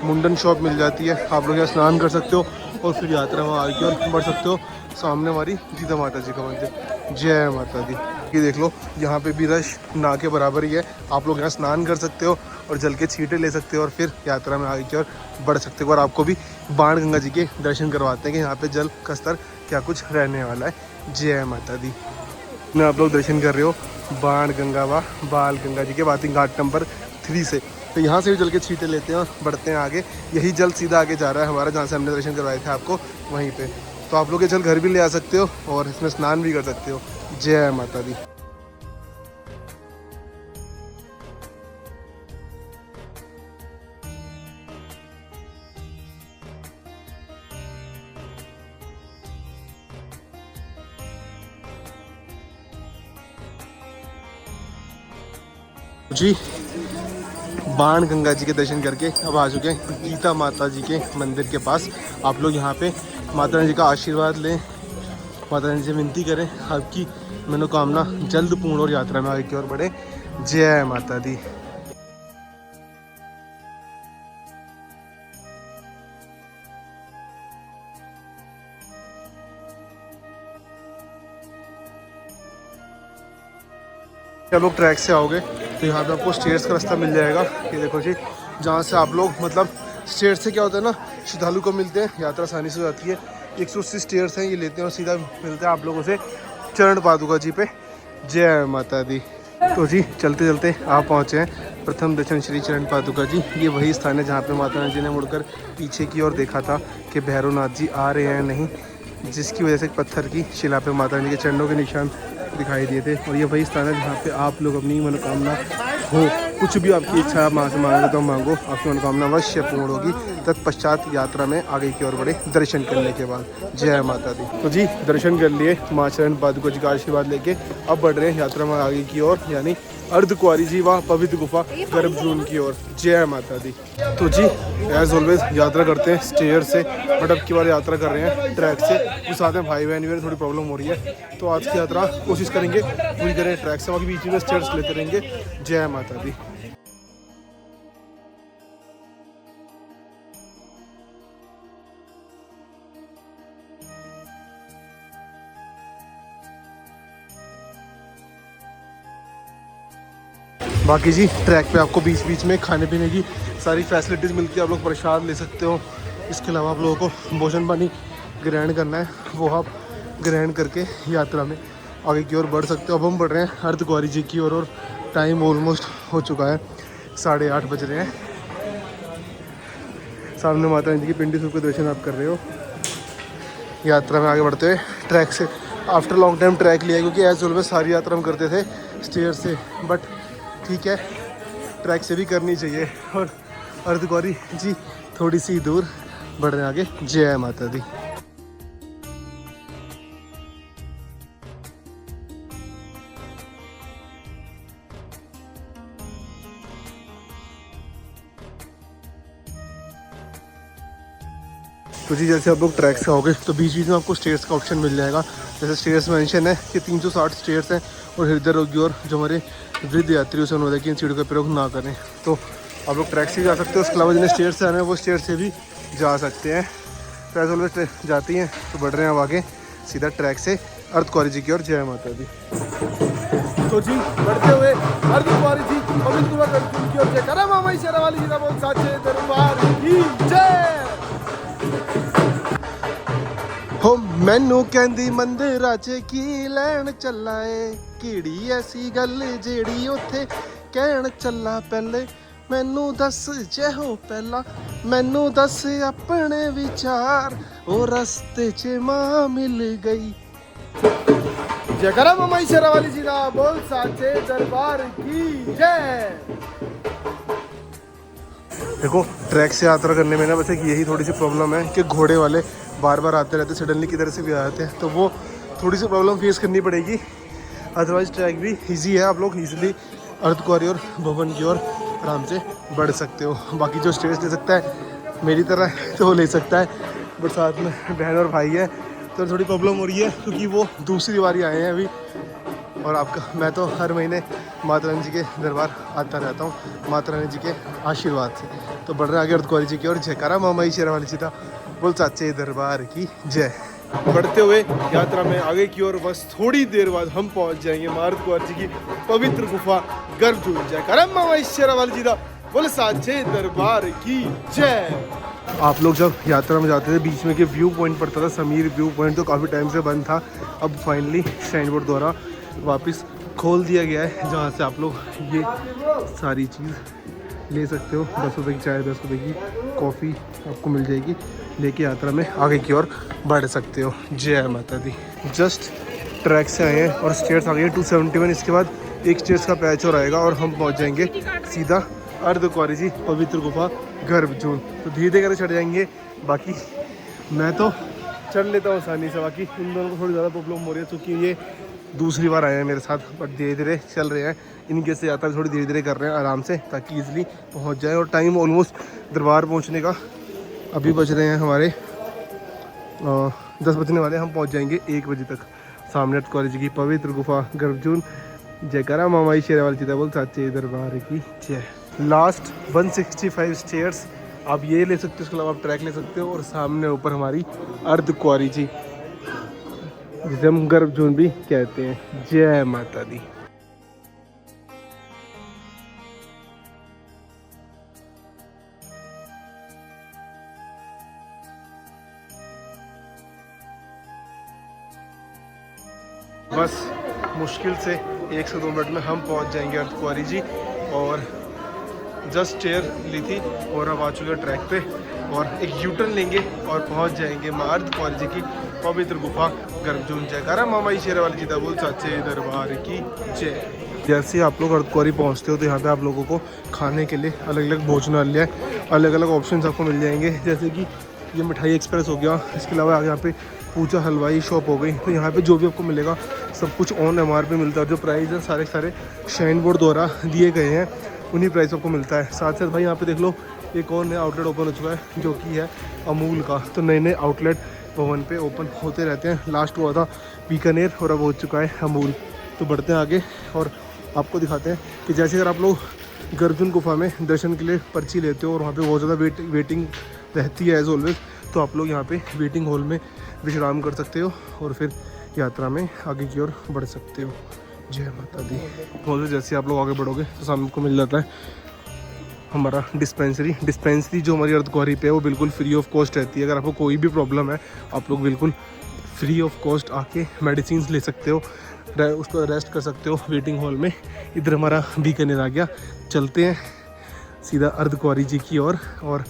मुंडन शॉप मिल जाती है। आप लोग यहाँ स्नान कर सकते हो और फिर यात्रा में आगे की ओर बढ़ सकते हो। सामने हमारी गीता माता जी का मंदिर। जय माता दी। ये देख लो, यहाँ पे भी रश ना के बराबर ही है। आप लोग यहाँ स्नान कर सकते हो और जल के छींटे ले सकते हो और फिर यात्रा में आगे की ओर बढ़ सकते हो। और आपको भी बाण गंगा जी के दर्शन करवाते हैं कि यहाँ पे जल का स्तर क्या कुछ रहने वाला है। जय माता दी। में आप लोग दर्शन कर रहे हो बाण गंगा व बाल गंगा जी के बातिंग घाट नंबर 3 से। तो यहाँ से भी जल के छींटे लेते हैं और बढ़ते हैं आगे। यही जल सीधा आगे जा रहा है हमारा, जहाँ से हमने दर्शन करवाए थे आपको वहीं पे। तो आप लोग ये जल घर भी ले आ सकते हो और इसमें स्नान भी कर सकते हो। जय माता दी। जी बाण गंगा जी के दर्शन करके अब आ चुके हैं गीता माता जी के मंदिर के पास। आप लोग यहाँ पे माता रानी जी का आशीर्वाद लें, माता रानी से विनती करें आपकी मनोकामना जल्द पूर्ण और यात्रा में आगे की ओर बढ़े। जय माता दी। जब लोग ट्रैक से आओगे तो यहाँ पे आपको स्टेयर्स का रास्ता मिल जाएगा। ये देखो जी, जहाँ से आप लोग मतलब स्टेयर्स से क्या होता है ना, श्रद्धालु को मिलते हैं, यात्रा आसानी से हो जाती है। 180 स्टेयर्स हैं, ये लेते हैं और सीधा मिलते हैं आप लोगों से चरण पादुका जी पे। जय माता दी। तो जी चलते चलते आप पहुँचे हैं प्रथम दर्शन श्री चरण पादुका जी। ये वही स्थान है जहाँ पे माता रानी जी ने मुड़कर पीछे की ओर देखा था कि भैरवनाथ जी आ रहे हैं नहीं, जिसकी वजह से पत्थर की शिला पे माता रानी के चरणों के निशान दिखाई दिए थे। और ये वही स्थान है जहाँ पे आप लोग अपनी मनोकामना हो, कुछ भी आपकी इच्छा माँ से मांगो तो मांगो, आपकी मनोकामना अवश्य पूर्ण होगी। तत्पश्चात यात्रा में आगे की ओर बढ़े दर्शन करने के बाद। जय माता दी। तो जी दर्शन कर लिए माँ चरण पादुका जी का आशीर्वाद लेके अब बढ़ रहे हैं यात्रा में आगे की ओर, यानी अर्धकुंवारी जी व पवित्र गुफा गर्भजून की ओर। जय माता दी। तो जी एज ऑलवेज यात्रा करते हैं स्टेयर से, बट अब की बार यात्रा कर रहे हैं ट्रैक से। उस साथ में भाई बहन में थोड़ी प्रॉब्लम हो रही है, तो आज की यात्रा कोशिश करेंगे पूरी करें ट्रैक से, बाकी बीच में स्टेयर्स लेते रहेंगे। जय माता दी। बाकी जी ट्रैक पे आपको बीच बीच में खाने पीने की सारी फैसिलिटीज़ मिलती है, आप लोग प्रसाद ले सकते हो। इसके अलावा आप लोगों को भोजन पानी ग्रहण करना है, वो आप ग्रहण करके यात्रा में आगे की ओर बढ़ सकते हो। अब हम बढ़ रहे हैं अर्धकुंवारी जी की ओर और टाइम ऑलमोस्ट हो चुका है, 8:30 बज रहे हैं। सामने माता रानी जी की पिंडी स्वरूप के दर्शन आप कर रहे हो। यात्रा में आगे बढ़ते हुए ट्रैक से आफ्टर लॉन्ग टाइम ट्रैक लिया, क्योंकि एज ऑलवेज सारी यात्रा हम करते थे स्टेयर से, बट ठीक है ट्रैक से भी करनी चाहिए। और अर्धकुंवारी जी थोड़ी सी दूर बढ़ रहे हैं आगे। जय माता दी। तो जी जैसे आप लोग ट्रैक से आओगे तो बीच बीच में आपको स्टेयर्स का ऑप्शन मिल जाएगा। जैसे स्टेयर्स मेंशन है कि 360 स्टेयर्स हैं और हृदय रोगी और जो हमारे वृद्ध यात्रियों से अनुरोध है कि इन सीढ़ियों का प्रयोग ना करें। तो आप लोग ट्रैक से जा सकते हो, उसके अलावा जिन्हें स्टेयर से आना है वो स्टेयर से भी जा सकते हैं। तो एज ऑलवेज जाती हैं। तो बढ़ रहे हैं अब आगे सीधा ट्रैक से अर्धकुंवारी जी की ओर। जय माता दी। तो जी बढ़ते हुए अर्धकुंवारी जी पवित्र की ओर जय करा मामा शेरा वाली जी का बोल साचे दरबार की जय। हो मैनू कहंदी मंदिरा च की लैन चला ए कीड़ी ऐसी गल जेड़ी उथे कहण चला पहले मैनू दस जहो पहला मैनू दस अपने विचार ओ रस्ते च मां मिल गई। जयकारा मामा शेरा वाली जी दा बोल साचे दरबार की जय। देखो ट्रैक से यात्रा करने में ना बस एक यही थोड़ी सी प्रॉब्लम है कि घोड़े वाले बार बार आते रहते, सडनली किधर से भी आ जाते हैं, तो वो थोड़ी सी प्रॉब्लम फेस करनी पड़ेगी। अदरवाइज ट्रैक भी इजी है, आप लोग इजीली अर्धकुंवारी और भवन की ओर आराम से बढ़ सकते हो। बाकी जो स्टेज ले सकता है मेरी तरह तो वो ले सकता है, बट साथ में बहन और भाई है तो थोड़ी प्रॉब्लम हो रही है क्योंकि वो दूसरी बारी आए हैं अभी। और आपका मैं तो हर महीने माता रानी जी के दरबार आता रहता हूँ माता रानी जी के आशीर्वाद से। तो बढ़ रहे आगे अर्धकुंवारी जी की और जयकारा मामा शेरा वाली सीता बोल साचे दरबार की जय। बढ़ते हुए यात्रा में आगे की ओर बस थोड़ी देर बाद हम पहुंच जाएंगे मां अर्धकुंवारी जी की पवित्र गुफा गर्भजून। जयकारा मामा शेरा वाली सीता बोल साचे दरबार की जय। आप लोग जब यात्रा में जाते थे बीच में के व्यू पॉइंट पड़ता था समीर व्यू पॉइंट, तो काफ़ी टाइम से बंद था। अब फाइनली श्राइन बोर्ड द्वारा वापस खोल दिया गया है, जहाँ से आप लोग ये सारी चीज़ ले सकते हो। 10 रुपये की चाय 10 रुपये की कॉफ़ी आपको मिल जाएगी, लेके यात्रा में आगे की ओर बढ़ सकते हो। जय माता दी। जस्ट ट्रैक से आए हैं और स्टेयर्स आ गई है 271। इसके बाद एक स्टेयर्स का पैच और आएगा और हम पहुँच जाएंगे सीधा अर्धकुंवारी जी पवित्र गुफा गर्भजून। तो धीरे धीरे चढ़ जाएंगे। बाकी मैं तो चढ़ लेता हूँ आसानी से, बाकी इन दोनों को थोड़ी ज़्यादा प्रॉब्लम हो रही है क्योंकि ये दूसरी बार आए हैं मेरे साथ, बट धीरे धीरे चल रहे हैं। इनके से यात्रा थोड़ी धीरे धीरे कर रहे हैं आराम से ताकि ईजिली पहुँच जाए। और टाइम ऑलमोस्ट दरबार पहुँचने का अभी बज रहे हैं हमारे 10 बजने वाले, हम पहुँच जाएंगे 1 बजे तक सामने अर्धकुंवारी जी की पवित्र गुफा गर्भजून। जयकारा मामा शेरा वाली सीता बोल साचे दरबार की जय। लास्ट 165 स्टेयर्स आप ये ले सकते हो, उसके अलावा आप ट्रैक ले सकते हो। और सामने ऊपर हमारी अर्धकुंवारी जी जिसे हम गर्भजून भी कहते हैं। जय माता दी। बस मुश्किल से 1 से 2 मिनट में हम पहुंच जाएंगे अर्धकुंवारी जी। और जस्ट चेयर ली थी और अब आ चुके ट्रैक पे और एक यूटर्न लेंगे और पहुंच जाएंगे मां अर्धकुंवारी जी की पवित्र गुफा गर्भजून। जयकारा मामा शेरा वाली सीता बोल साचे दरबार की जय। जैसे आप लोग अर्धकुंवारी पहुंचते हो तो यहाँ पे आप लोगों को खाने के लिए अलग अलग भोजनालय अलग अलग ऑप्शंस आपको मिल जाएंगे, जैसे कि ये मिठाई एक्सप्रेस हो गया। इसके अलावा यहाँ पे पूजा हलवाई शॉप हो गई। तो यहाँ पे जो भी आपको मिलेगा सब कुछ ऑन MRP मिलता है। जो प्राइस है सारे सारे श्राइन बोर्ड द्वारा दिए गए हैं, उन्हीं प्राइस आपको मिलता है। साथ साथ भाई यहाँ पे देख लो एक और नया आउटलेट ओपन हो चुका है जो कि है अमूल का। तो नए नए आउटलेट भवन पे ओपन होते रहते हैं। लास्ट हुआ था बीकानेर और अब हो चुका है अमूल। तो बढ़ते हैं आगे और आपको दिखाते हैं कि जैसे अगर आप लोग गर्भजून गुफा में दर्शन के लिए पर्ची लेते हो और वहाँ पे बहुत ज़्यादा वेटिंग रहती है एज ऑलवेज, तो आप लोग यहाँ पे वेटिंग हॉल में विश्राम कर सकते हो और फिर यात्रा में आगे की ओर बढ़ सकते हो। जय माता दी। बोलो जैसे आप लोग आगे बढ़ोगे तो सामने को मिल जाता है हमारा डिस्पेंसरी जो हमारी अर्धकुंवारी पे है वो बिल्कुल फ्री ऑफ कॉस्ट रहती है। अगर आपको कोई भी प्रॉब्लम है आप लोग बिल्कुल फ्री ऑफ कॉस्ट आके मेडिसिन ले सकते हो, उसको रेस्ट कर सकते हो वेटिंग हॉल में। इधर हमारा बीकानेर आ गया। चलते हैं सीधा अर्धकुंवारी जी की ओर और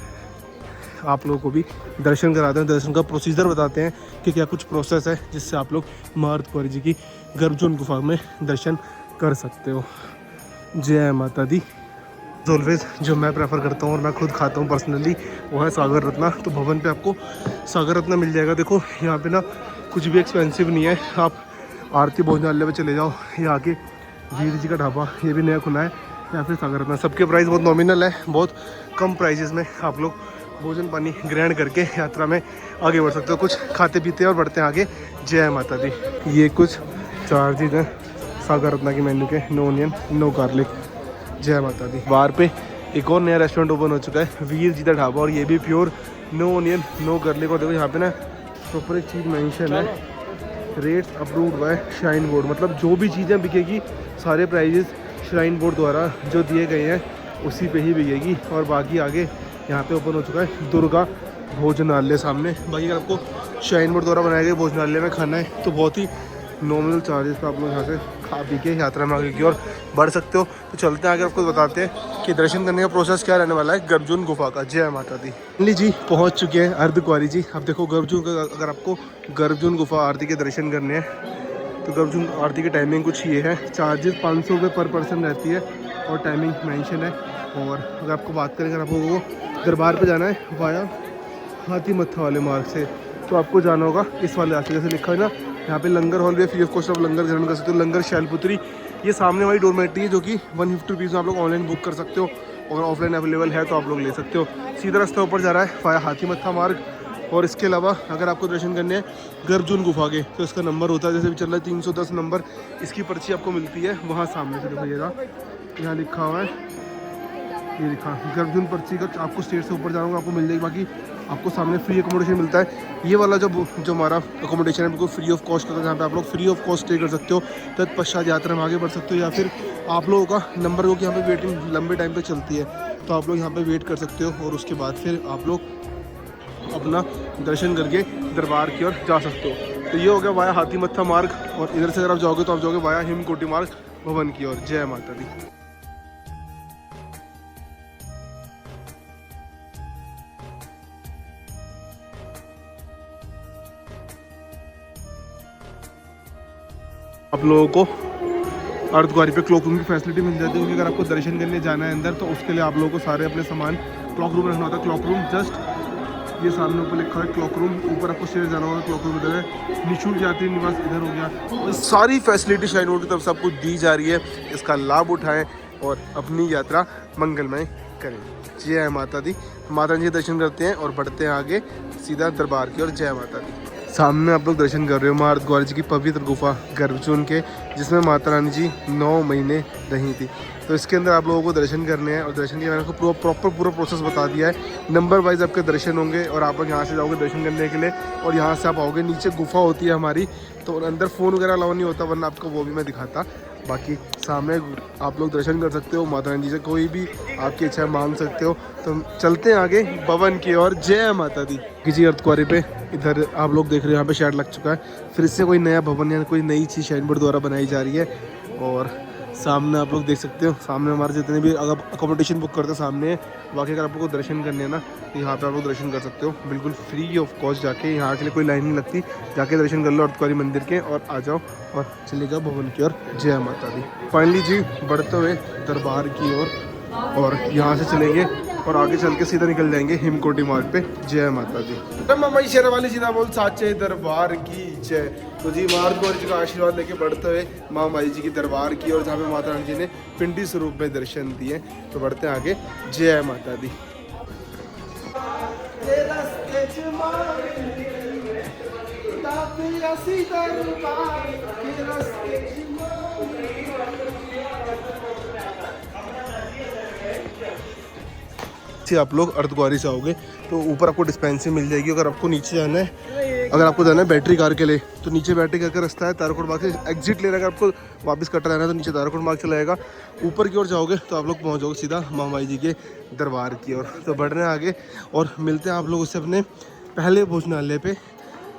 आप लोगों को भी दर्शन कराते हैं, दर्शन का प्रोसीजर बताते हैं कि क्या कुछ प्रोसेस है जिससे आप लोग मां अर्धकुंवारी जी की गर्भजून गुफा में दर्शन कर सकते हो। जय माता दी। ऑलवेज जो मैं प्रेफर करता हूँ और मैं खुद खाता हूँ पर्सनली वो है सागर रत्ना। तो भवन पे आपको सागर रत्ना मिल जाएगा। देखो यहाँ पे ना कुछ भी एक्सपेंसिव नहीं है। आप आरती भोजनालय पे चले जाओ, यहाँ के वीर जी का ढाबा ये भी नया खुला है, या फिर सागर रत्ना, सबके प्राइस बहुत नॉमिनल है। बहुत कम प्राइजेस में आप लोग भोजन पानी ग्रहण करके यात्रा में आगे बढ़ सकते हो। कुछ खाते पीते और बढ़ते हैं आगे। जय माता दी। ये कुछ चार्जेज हैं सागर रत्ना के मेन्यू के, नो ऑनियन नो गार्लिक। जय माता दी। बाहर पे एक और नया रेस्टोरेंट ओपन हो चुका है वीर जी का ढाबा और ये भी pure no onion no garlic. और देखो यहाँ पे ना प्रॉपर एक चीज़ मेंशन है, rates approved by shrine board. मतलब जो भी चीज़ें बिकेगी सारे प्राइजेस श्राइन बोर्ड द्वारा जो दिए गए हैं उसी पे ही बिकेगी। और बाकी आगे यहाँ पे ओपन हो चुका है दुर्गा भोजनालय सामने। बाकी अगर आपको शाइन बोर्ड द्वारा बनाए गए भोजनालय में खाना है तो बहुत ही नॉमिनल चार्जेस पे आप लोग यहाँ से खा पी के यात्रा में आगे की ओर बढ़ सकते हो। तो चलते हैं आगे, आपको बताते हैं कि दर्शन करने का प्रोसेस क्या रहने वाला है गर्भजून गुफा का। जय माता दी। ली जी पहुँच चुके हैं अर्धकुंवारी जी। अब देखो गर्भजून का, अगर आपको गर्भजून गुफा आरती के दर्शन करने हैं तो गर्भजून आरती की टाइमिंग कुछ ये है। चार्जेस 500 रुपये पर पर्सन रहती है और टाइमिंग मेंशन है। और अगर आपको बात करें, अगर आपको दरबार पे जाना है वाया हाथी मत्था वाले मार्ग से तो आपको जाना होगा इस वाले रास्ते, जैसे लिखा है ना यहाँ पे लंगर हॉल भी फ्री ऑफ कॉस्ट आप लंगर ग्रहण कर सकते हो। लंगर शैलपुत्री ये सामने वाली डोरमेट्री है जो कि 150 रुपीज़ में आप लोग ऑनलाइन बुक कर सकते हो, और ऑफलाइन अवेलेबल है तो आप लोग ले सकते हो। सीधा रास्ता ऊपर जा रहा है वाया हाथी मत्था मार्ग। और इसके अलावा अगर आपको दर्शन करने हैं गर्भजून गुफा के तो इसका नंबर होता है, जैसे भी चल रहा है 310 नंबर, इसकी पर्ची आपको मिलती है वहाँ सामने से। दिखाइएगा यहाँ लिखा हुआ है, ये लिखा गर्भजून पर्ची का आपको स्टेज से ऊपर जाना होगा, आपको मिल जाएगी। बाकी आपको सामने फ्री अकोमोडेशन मिलता है। ये वाला जो हमारा अकोमोडेशन है बिल्कुल फ्री ऑफ कॉस्ट का, जहाँ पे आप लोग फ्री ऑफ कॉस्ट स्टे कर सकते हो। तत्पश्चात यात्रा में आगे बढ़ सकते हो, या फिर आप लोगों का नंबर हो कि यहाँ पे वेटिंग लंबे टाइम पे चलती है तो आप लोग यहाँ पे वेट कर सकते हो, और उसके बाद फिर आप लोग अपना दर्शन करके दरबार की ओर जा सकते हो। तो ये हो गया वाया हाथी मत्था मार्ग, और इधर से अगर आप जाओगे तो आप जाओगे वाया हिमकोटी मार्ग भवन की ओर। जय माता दी। आप लोगों को अर्धकुंवारी पे क्लॉक रूम की फैसिलिटी मिल जाती है, क्योंकि अगर आपको दर्शन करने जाना है अंदर तो उसके लिए आप लोगों को सारे अपने सामान क्लॉक रूम रखना होता है। क्लॉक रूम जस्ट ये सामने ऊपर लिखा है क्लॉक रूम, ऊपर आपको स्टेज जाना होगा, क्लॉक रूम इधर है। निःशुल्क यात्री निवास इधर हो गया, और सारी फैसिलिटी शाइन बोर्ड की तरफ से आपको दी जा रही है। इसका लाभ उठाएं और अपनी यात्रा मंगलमय करें। जय माता दी। माता जी के दर्शन करते हैं और बढ़ते हैं आगे सीधा दरबार की ओर। जय माता दी। सामने आप लोग दर्शन कर रहे हो माँ अर्धकुंवारी जी की पवित्र गुफा गर्भजून के, जिसमें माता रानी जी 9 महीने रही थी। तो इसके अंदर आप लोगों को दर्शन करने हैं, और दर्शन के मैंने आपको प्रॉपर पूरा प्रोसेस बता दिया है। नंबर वाइज आपके दर्शन होंगे, और आप लोग यहाँ से जाओगे दर्शन करने के लिए, और यहाँ से आप आओगे, नीचे गुफा होती है हमारी, तो अंदर फ़ोन वगैरह अलाउ नहीं होता, वरना आपको वो भी मैं दिखाता। बाकी सामने आप लोग दर्शन कर सकते हो, माता रानी जी से कोई भी आपकी इच्छा मांग सकते हो। तो चलते हैं आगे भवन की ओर। जय माता दी। किसी अर्धकुंवारी पे इधर आप लोग देख रहे हो यहाँ पे शेड लग चुका है, फिर से कोई नया भवन या कोई नई चीज़ शाइन बोर्ड द्वारा बनाई जा रही है। और सामने आप लोग देख सकते हो, सामने हमारे जितने भी अगर अकोमोडेशन बुक करते हो सामने है। बाकी अगर आपको दर्शन करने हैं ना तो यहाँ पे आप लोग दर्शन कर सकते हो बिल्कुल फ्री ऑफ कॉस्ट। जाके यहाँ के लिए कोई लाइन नहीं लगती, जाके दर्शन कर लो अर्धकुंवारी मंदिर के और आ जाओ और चले जाओ भवन की ओर। जय माता दी। फाइनली जी बढ़ते हुए दरबार की ओर, और यहाँ से चलेंगे और आगे चल के सीधा निकल जाएंगे हिमकोटी मार्ग पे। जय माता दी। माई शेरावाली जी बोल साचे दरबार की जय। तो जी माँ अर्धकुंवारी जी का आशीर्वाद लेके बढ़ते हुए माँ माई जी की दरबार की, और जहाँ पे माता रानी जी ने पिंडी स्वरूप में दर्शन दिए। तो बढ़ते हैं आगे। जय माता दी। आप लोग अर्धकुंवारी से आओगे तो ऊपर आपको डिस्पेंसरी मिल जाएगी। अगर आपको नीचे जाना है, अगर आपको जाना है बैटरी कार के लिए, तो नीचे बैटरी कार का रास्ता है ताराकोट बाग से एग्जिट लेना। अगर आपको वापस कट रहना है तो नीचे ताराकोट बाग चला जाएगा। ऊपर की ओर जाओगे तो आप लोग पहुँच जाओगे सीधा महामाई जी के दरबार की ओर। तो बढ़ रहे हैं आगे और मिलते हैं आप लोगों से अपने पहले भोजनालय पे,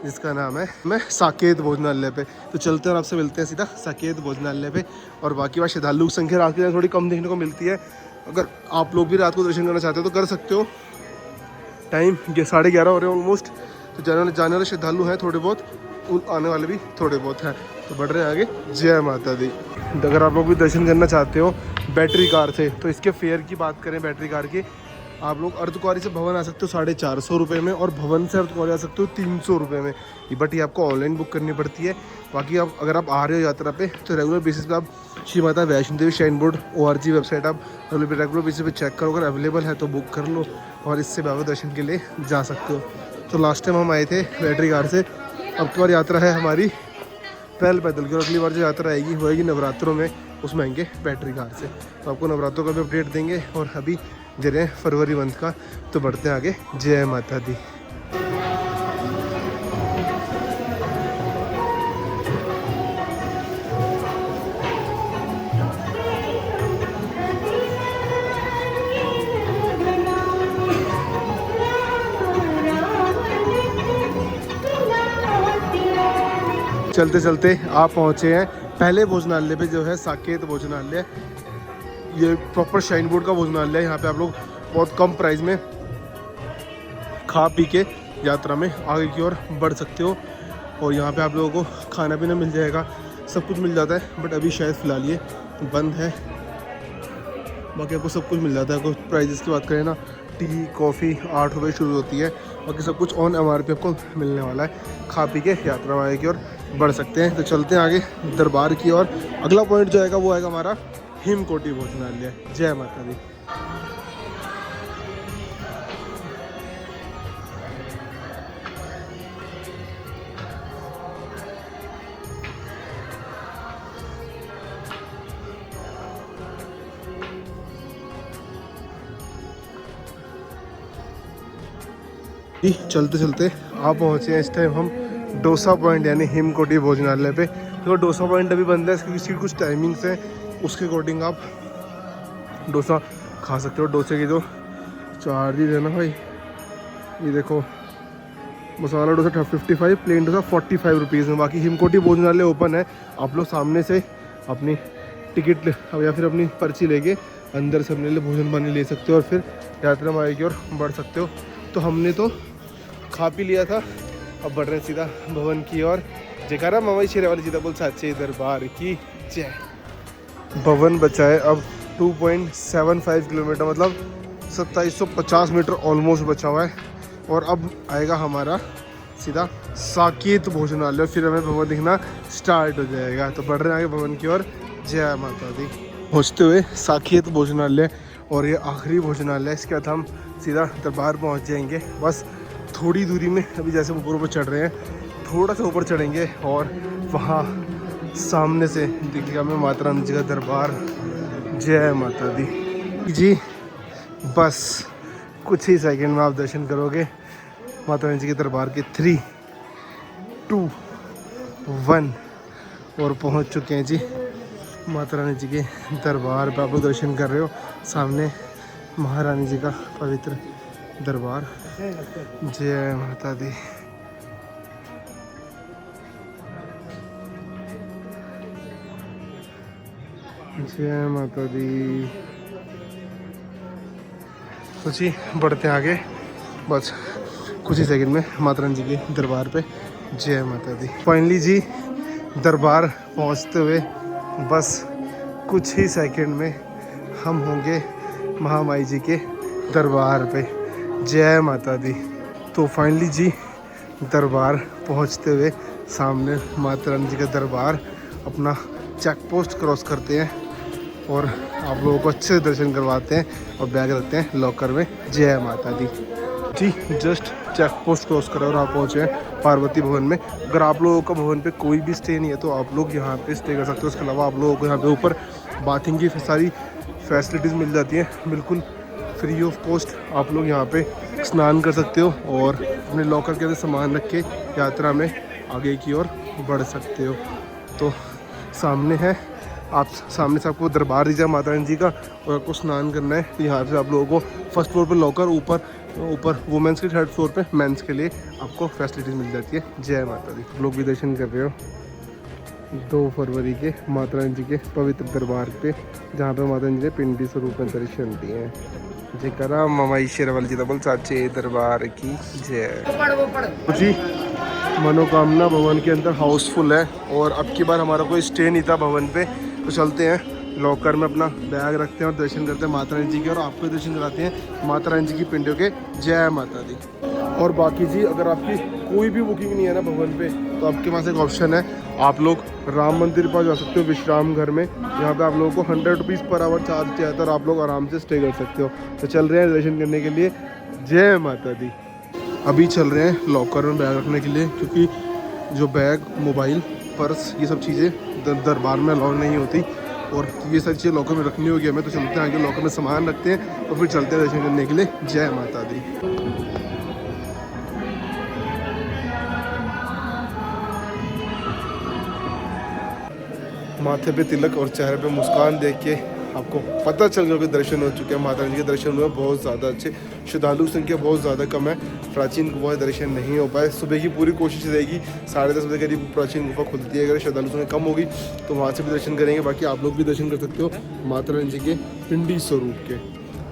जिसका नाम है मैं साकेत भोजनालय पे। तो चलते हैं और आपसे मिलते हैं सीधा साकेत भोजनालय पे। और बाकी बात श्रद्धालु की संख्या रात के थोड़ी कम देखने को मिलती है। अगर आप लोग भी रात को दर्शन करना चाहते हो तो कर सकते हो। टाइम 11:30 हो रहे हैं ऑलमोस्ट। तो जाने वाले श्रद्धालु हैं थोड़े बहुत, आने वाले भी थोड़े बहुत हैं। तो बढ़ रहे हैं आगे। जय माता दी। अगर आप लोग भी दर्शन करना चाहते हो बैटरी कार से, तो इसके फेयर की बात करें बैटरी कार की, आप लोग अर्धकुंवारी से भवन आ सकते हो 450 रुपये में, और भवन से अर्धकुंवारी आ सकते हो 300 रुपये में। बट ये आपको ऑनलाइन बुक करनी पड़ती है। बाकी आप अगर आप आ रहे हो यात्रा पे तो रेगुलर बेसिस पे आप Shri Mata Vaishno Devi shine board ORG website आप रेगुलर बेसिस पे चेक करो, अगर अवेलेबल है तो बुक कर लो, और इससे बाबा दर्शन के लिए जा सकते हो। तो लास्ट टाइम हम आए थे बैटरी कार से, अब की बार यात्रा है हमारी पहल पैदल की, और अगली बार जो यात्रा आएगी वो आएगी नवरात्रों में, उसमें आएंगे बैटरी कार से। तो आपको नवरात्रों का भी अपडेट देंगे, और अभी दे रहे हैं फरवरी मंथ का। तो बढ़ते हैं आगे। जय माता दी। चलते चलते आप पहुँचे हैं पहले भोजनालय पे, जो है साकेत भोजनालय। ये प्रॉपर शाइन बोर्ड का भोजनालय है। यहाँ पे आप लोग बहुत कम प्राइस में खा पी के यात्रा में आगे की ओर बढ़ सकते हो। और यहाँ पे आप लोगों को खाना पीना मिल जाएगा, सब कुछ मिल जाता है। बट अभी शायद फ़िलहाल ये बंद है, बाकी आपको सब कुछ मिल जाता है। आपको प्राइजेस की बात करें ना, टी कॉफ़ी 8 रुपये शुरू होती है, बाकी सब कुछ ऑन MRP आपको मिलने वाला है। खा पी के यात्रा आगे की ओर बढ़ सकते हैं। तो चलते हैं आगे दरबार की ओर। अगला पॉइंट जो आएगा वो आएगा हमारा हिमकोटी भोजनालय। जय माता दी। चलते चलते आप पहुँचे हैं इस टाइम हम डोसा पॉइंट यानी हिमकोटी भोजनालय पे। तो डोसा पॉइंट अभी बंद है, इसकी कुछ टाइमिंग्स हैं, उसके अकॉर्डिंग आप डोसा खा सकते हो। डोसे की जो चार्जेज है ना भाई, ये देखो, मसाला डोसा 55, प्लेन डोसा 45 रुपीज़ में। बाकी हिमकोटी भोजनालय ओपन है, आप लोग सामने से अपनी टिकट या फिर अपनी पर्ची लेके अंदर से अपने लिए भोजन पानी ले सकते हो और फिर यात्रा में आगे की ओर बढ़ सकते हो। तो हमने तो खा पी लिया था, अब बढ़ रहे हैं सीधा भवन की ओर। जयकारा मवई शेरावाली सीधा बोल साचे दरबार की जय। भवन बचा है अब 2.75 किलोमीटर, मतलब 2750 मीटर ऑलमोस्ट बचा हुआ है। और अब आएगा हमारा सीधा साकेत भोजनालय, फिर हमें भवन दिखना स्टार्ट हो जाएगा। तो बढ़ रहे हैं आगे भवन की ओर। जय माता दी। पहुँचते हुए साकेत भोजनालय और ये आखिरी भोजनालय, इसके बाद हम सीधा दरबार पहुँच जाएंगे। बस थोड़ी दूरी में, अभी जैसे ऊपर ऊपर चढ़ रहे हैं, थोड़ा सा ऊपर चढ़ेंगे और वहाँ सामने से दिखेगा हमें माता रानी जी का दरबार। जय माता दी जी। बस कुछ ही सेकंड में आप दर्शन करोगे माता रानी जी के दरबार के। 3, 2, 1 और पहुंच चुके हैं जी माता रानी जी के दरबार पर। आप लोग दर्शन कर रहे हो सामने महारानी जी का पवित्र दरबार। जय माता दी। जय माता दी। तो जी बढ़ते हैं आगे, बस कुछ ही सेकंड में माता रानी जी के दरबार पे। जय माता दी। फाइनली जी दरबार पहुंचते हुए बस कुछ ही सेकंड में हम होंगे महामाई जी के दरबार पे। जय माता दी। तो फाइनली जी दरबार पहुंचते हुए सामने माता रानी जी का दरबार, अपना चेक पोस्ट क्रॉस करते हैं और आप लोगों को अच्छे से दर्शन करवाते हैं और बैग रखते हैं लॉकर में। जय माता दी जी। जस्ट चेक पोस्ट क्रॉस करा और आप पहुँचे हैं पार्वती भवन में। अगर आप लोगों का भवन पे कोई भी स्टे नहीं है तो आप लोग यहाँ पे स्टे कर सकते हो। उसके अलावा आप लोगों को यहाँ पे ऊपर बाथिंग की सारी फैसिलिटीज़ मिल जाती हैं, बिल्कुल फ्री ऑफ कॉस्ट। आप लोग यहाँ पे स्नान कर सकते हो और अपने लॉकर के अंदर सामान रख के यात्रा में आगे की ओर बढ़ सकते हो। तो सामने है, आप सामने से आपको दरबार दीजिए माता रानी जी का, और आपको स्नान करना है तो यहाँ से आप लोगों को फर्स्ट फ्लोर पर लॉकर, ऊपर वुमेंस के, थर्ड फ्लोर पे मेंस के लिए आपको फैसिलिटीज़ मिल जाती है। जय माता दी। लोग भी दर्शन कर रहे हो 2 फरवरी के माता रानी जी के पवित्र दरबार पे, जहाँ पे माता रानी जी ने पिंडी स्वरूप में दर्शन दिए हैं। जयकारा ममाई शेरावाली जी बोल साचे दरबार की जय जी। मनोकामना भवन के अंदर हाउसफुल है और अब की बार हमारा कोई स्टे नहीं था भवन पे। तो चलते हैं लॉकर में अपना बैग रखते हैं और दर्शन करते हैं माता रानी जी के, और आपको दर्शन कराते हैं माता रानी जी की पिंडियों के। जय माता दी। और बाकी जी अगर आपकी कोई भी बुकिंग नहीं है ना भवन पे, तो आपके पास एक ऑप्शन है, आप लोग राम मंदिर पर जा सकते हो विश्राम घर में। यहाँ पे आप लोगों को 100 रुपीज़ पर आवर चार्ज किया जाता है और आप लोग आराम से स्टे कर सकते हो। तो चल रहे हैं दर्शन करने के लिए। जय माता दी। अभी चल रहे हैं लॉकर में बैग रखने के लिए, क्योंकि जो बैग, मोबाइल, पर्स, ये सब चीज़ें दरबार में अलाउ नहीं होती और ये सारी चीज़ें लॉकर में रखनी होगी हमें। तो चलते हैं आगे लॉकर में सामान रखते हैं और फिर चलते हैं दर्शन करने के लिए। जय माता दी। माथे पे तिलक और चेहरे पे मुस्कान देख के आपको पता चल गया कि दर्शन हो चुके हैं। माता रानी के दर्शन हुए बहुत ज़्यादा अच्छे, श्रद्धालु संख्या बहुत ज़्यादा कम है। प्राचीन गुफा दर्शन नहीं हो पाए। सुबह की पूरी कोशिश रहेगी, 10:30 बजे करीब प्राचीन गुफा खुलती है। अगर श्रद्धालु संख्या कम होगी तो वहाँ से भी दर्शन करेंगे। बाकी आप लोग भी दर्शन कर सकते हो माता रानी जी के पिंडी स्वरूप के।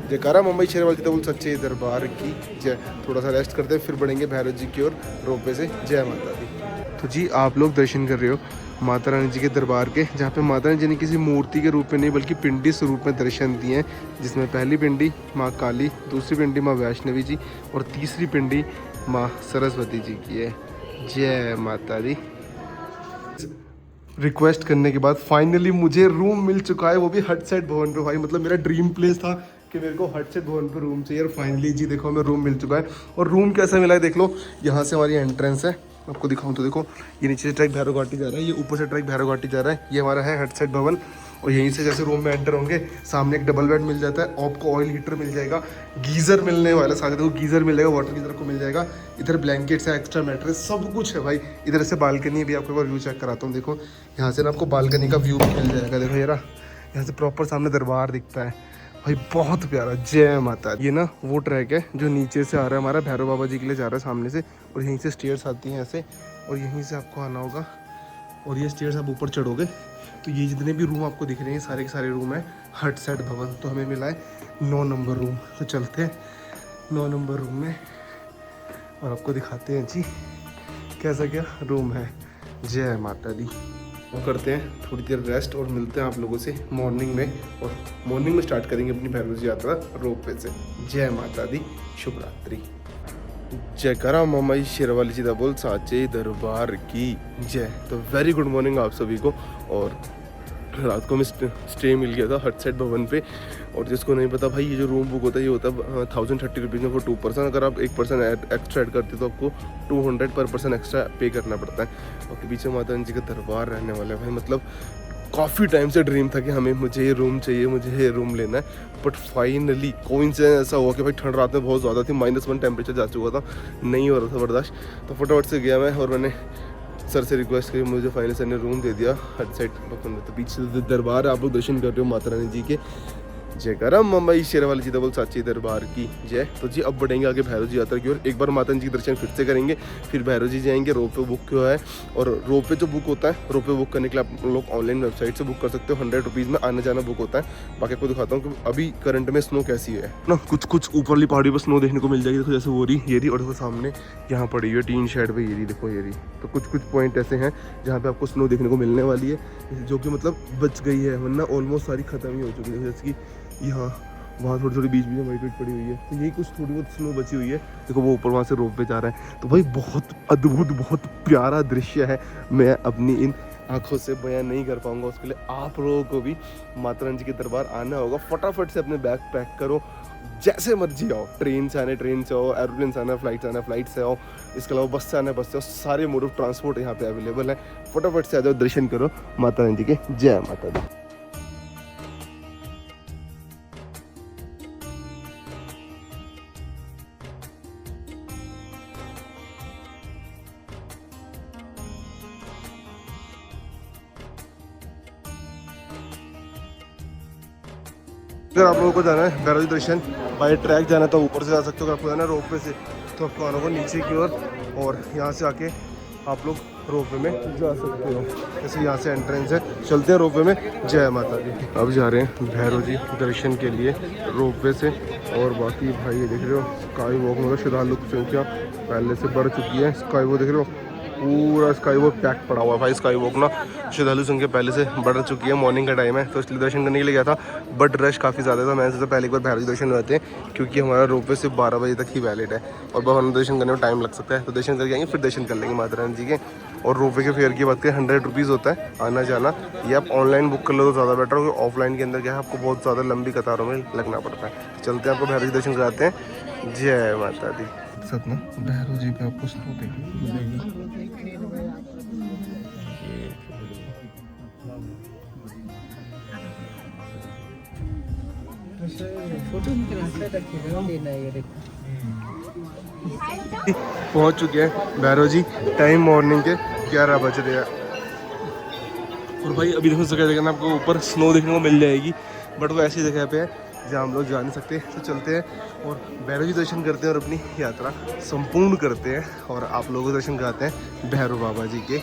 जयकारा मुंबई शेर वाली बोल सच्चे दरबार की जय। थोड़ा सा रेस्ट करते हैं, फिर बढ़ेंगे भैरव जी की ओर रोपवे से। जय माता दी। तो जी आप लोग दर्शन कर रहे हो माता रानी जी के दरबार के, जहाँ पे माता रानी जी ने किसी मूर्ति के रूप में नहीं बल्कि पिंडी स्वरूप में दर्शन दिए हैं। जिसमें पहली पिंडी माँ काली, दूसरी पिंडी माँ वैष्णवी जी और तीसरी पिंडी माँ सरस्वती जी की है। जय माता दी। रिक्वेस्ट करने के बाद फाइनली मुझे रूम मिल चुका है, वो भी हट सेट भवन पे। भाई मतलब मेरा ड्रीम प्लेस था कि मेरे को हट सेट भवन पे रूम चाहिए, और फाइनली जी देखो हमें रूम मिल चुका है। और रूम कैसा मिला है देख लो, यहाँ से हमारी एंट्रेंस है। आपको दिखाऊं तो देखो, ये नीचे से ट्रैक भैरव घाटी जा रहा है, ये ऊपर से ट्रैक भैरव घाटी जा रहा है। ये हमारा है हट सेट भवन। और यहीं से जैसे रूम में एंटर होंगे, सामने एक डबल बेड मिल जाता है, आपको ऑयल हीटर मिल जाएगा, गीज़र मिलने वाला, साथ देखो गीज़र मिल जाएगा, वाटर गीज़र को मिल जाएगा। इधर ब्लैंकेट्स है, एक्स्ट्रा मैट्रेस, सब कुछ है भाई। इधर से बालकनी भी आपको एक बार व्यू चेक कराता हूँ। देखो यहाँ से ना आपको बालकनी का व्यू भी मिल जाएगा। देखो ये रहा, यहाँ से प्रॉपर सामने दरबार दिखता है भाई, बहुत प्यारा। जय माता। ये ना वो ट्रैक है जो नीचे से आ रहा है हमारा भैरव बाबा जी के लिए जा रहा है सामने से, और यहीं से स्टेयर्स आती हैं ऐसे, और यहीं से आपको आना होगा, और ये स्टेयर्स आप ऊपर चढ़ोगे तो ये जितने भी रूम आपको दिख रहे हैं सारे के सारे रूम है हट सेट भवन। तो हमें मिला है 9 नंबर रूम। तो चलते हैं 9 नंबर रूम में और आपको दिखाते हैं जी कैसा क्या रूम है। जय माता दी। वो करते हैं थोड़ी देर रेस्ट और मिलते हैं आप लोगों से मॉर्निंग में, और मॉर्निंग में स्टार्ट करेंगे अपनी भैरव जी यात्रा रोपवे से। जय माता दी। शुभ रात्रि। जयकारा ममाई शेरवाली जी दा बोल साचे दरबार की जय। तो वेरी गुड मॉर्निंग आप सभी को। और रात को मैं स्टे मिल गया था हट सेट भवन पे। और जिसको नहीं पता भाई, ये जो रूम बुक होता है ये होता है 1030 रुपीज़ में फॉर 2 पर्सन। अगर आप 1 पर्सन एक्स्ट्रा ऐड करते तो आपको 200 पर पर्सन एक्स्ट्रा पे करना पड़ता है। और पीछे माता रानी जी का दरबार रहने वाला है भाई। मतलब काफ़ी टाइम से ड्रीम था कि मुझे ये रूम चाहिए, मुझे ये रूम लेना है। बट फाइनली कोइंसिडेंस ऐसा हुआ कि भाई ठंड रात में बहुत ज़्यादा थी, -1 टेम्परेचर जा चुका था, नहीं हो रहा था बर्दाश्त। तो फटाफट से गया मैं और मैंने सर से रिक्वेस्ट करी, मुझे फाइनली सर ने रूम दे दिया हट साइड भवन में। तो पीछे दरबार आप लोग दर्शन कर रहे हो माता रानी जी के। जयकारा मुंबई शेरवाली जी दा बोल साची दरबार की जय। तो जी अब बढ़ेंगे आगे भैरव जी यात्रा की ओर। एक बार माता जी के दर्शन फिर से करेंगे, फिर भैरव जी जाएंगे। रोपवे बुक हुआ है, और रोपवे जो बुक होता है, रोपवे बुक करने के लिए आप लोग ऑनलाइन वेबसाइट से बुक कर सकते हो। 100 रुपीज़ में आना जाना बुक होता है। बाकी आपको दिखाता हूँ कि अभी करंट में स्नो कैसी है ना। कुछ ऊपरली पहाड़ी पर स्नो देखने को मिल जाएगी। देखो जैसे वो रही, ये रही, और देखो सामने यहाँ पड़ी हुई है टीन शेड पे, ये रही, देखो ये रही। तो कुछ पॉइंट ऐसे हैं जहाँ पे आपको स्नो देखने को मिलने वाली है, जो कि मतलब बच गई है, वरना ऑलमोस्ट सारी खत्म ही हो चुकी है। जैसे कि यहाँ वहाँ थोड़ी बीच में वाइट पड़ी हुई है, तो यही कुछ थोड़ी बहुत स्नो बची हुई है। देखो वो ऊपर वहाँ से रोप पे जा रहा है। तो भाई बहुत अद्भुत, बहुत प्यारा दृश्य है। मैं अपनी इन आंखों से बयान नहीं कर पाऊंगा। उसके लिए आप लोगों को भी माता रानी जी के दरबार आना होगा। फटाफट से अपने बैग पैक करो, जैसे मर्जी आओ। ट्रेन से आना ट्रेन से आओ, एरोप्लेन से आना फ्लाइट से आना फ्लाइट से आओ, इसके अलावा बस से आना बस से आओ। सारे मोड ऑफ ट्रांसपोर्ट यहाँ पे अवेलेबल है। फटाफट से आ जाओ, दर्शन करो माता रानी जी के। जय माता दी। अगर आप लोगों को जाना है भैरव जी दर्शन बाय ट्रैक जाना है तो ऊपर से जा सकते हो। अगर आपको जाना है रोपवे से तो आपको आना होगा नीचे की ओर, और यहाँ से आके आप लोग रोपवे में जा सकते हो। जैसे यहाँ से एंट्रेंस है, चलते हैं रोपवे में। जय माता दी। अब जा रहे हैं भैरव जी दर्शन के लिए रोपवे से। और बाकी भाई ये देख रहे हो स्काई वॉक में श्रद्धालु की संख्या पहले से बढ़ चुकी है। स्काई वॉक देख रहे हो, पूरा स्काई वॉक पैक पड़ा हुआ है भाई। स्काई वॉक ना श्रद्धालु संख्या पहले से बढ़ चुकी है। मॉर्निंग का टाइम है तो इसलिए दर्शन करने के लिए गया था, बट रश काफ़ी ज़्यादा था। मैंने सोचा पहले एक बार भैरव जी दर्शन होते हैं, क्योंकि हमारा रोपवे सिर्फ 12 बजे तक ही वैलिड है, और भगवान दर्शन करने में टाइम लग सकता है। तो दर्शन करके आएंगे, फिर दर्शन कर लेंगे माता रानी जी के। और रोपवे के फेयर की बात करें 100 रुपीज़ होता है आना जाना। ये आप ऑनलाइन बुक कर लो तो ज़्यादा बेटर होगा। ऑफलाइन के अंदर क्या है, आपको बहुत ज़्यादा लंबी कतारों में लगना पड़ता है। चलते हैं, आपको भैरव जी दर्शन कराते हैं। जय माता दी। साथ ना भैरव जी पे आपको स्नो देखने को मिलेगी। पहुंच चुके हैं भैरव जी। टाइम मॉर्निंग के 11 बज रहे हैं। और भाई अभी देखो जगह जगह ना आपको ऊपर स्नो देखने को मिल जाएगी। बट वो ऐसी जगह पे है जहाँ हम लोग जा नहीं सकते। तो चलते हैं और भैरव जी दर्शन करते हैं और अपनी यात्रा संपूर्ण करते हैं और आप लोगों को दर्शन कराते हैं भैरव बाबा जी के।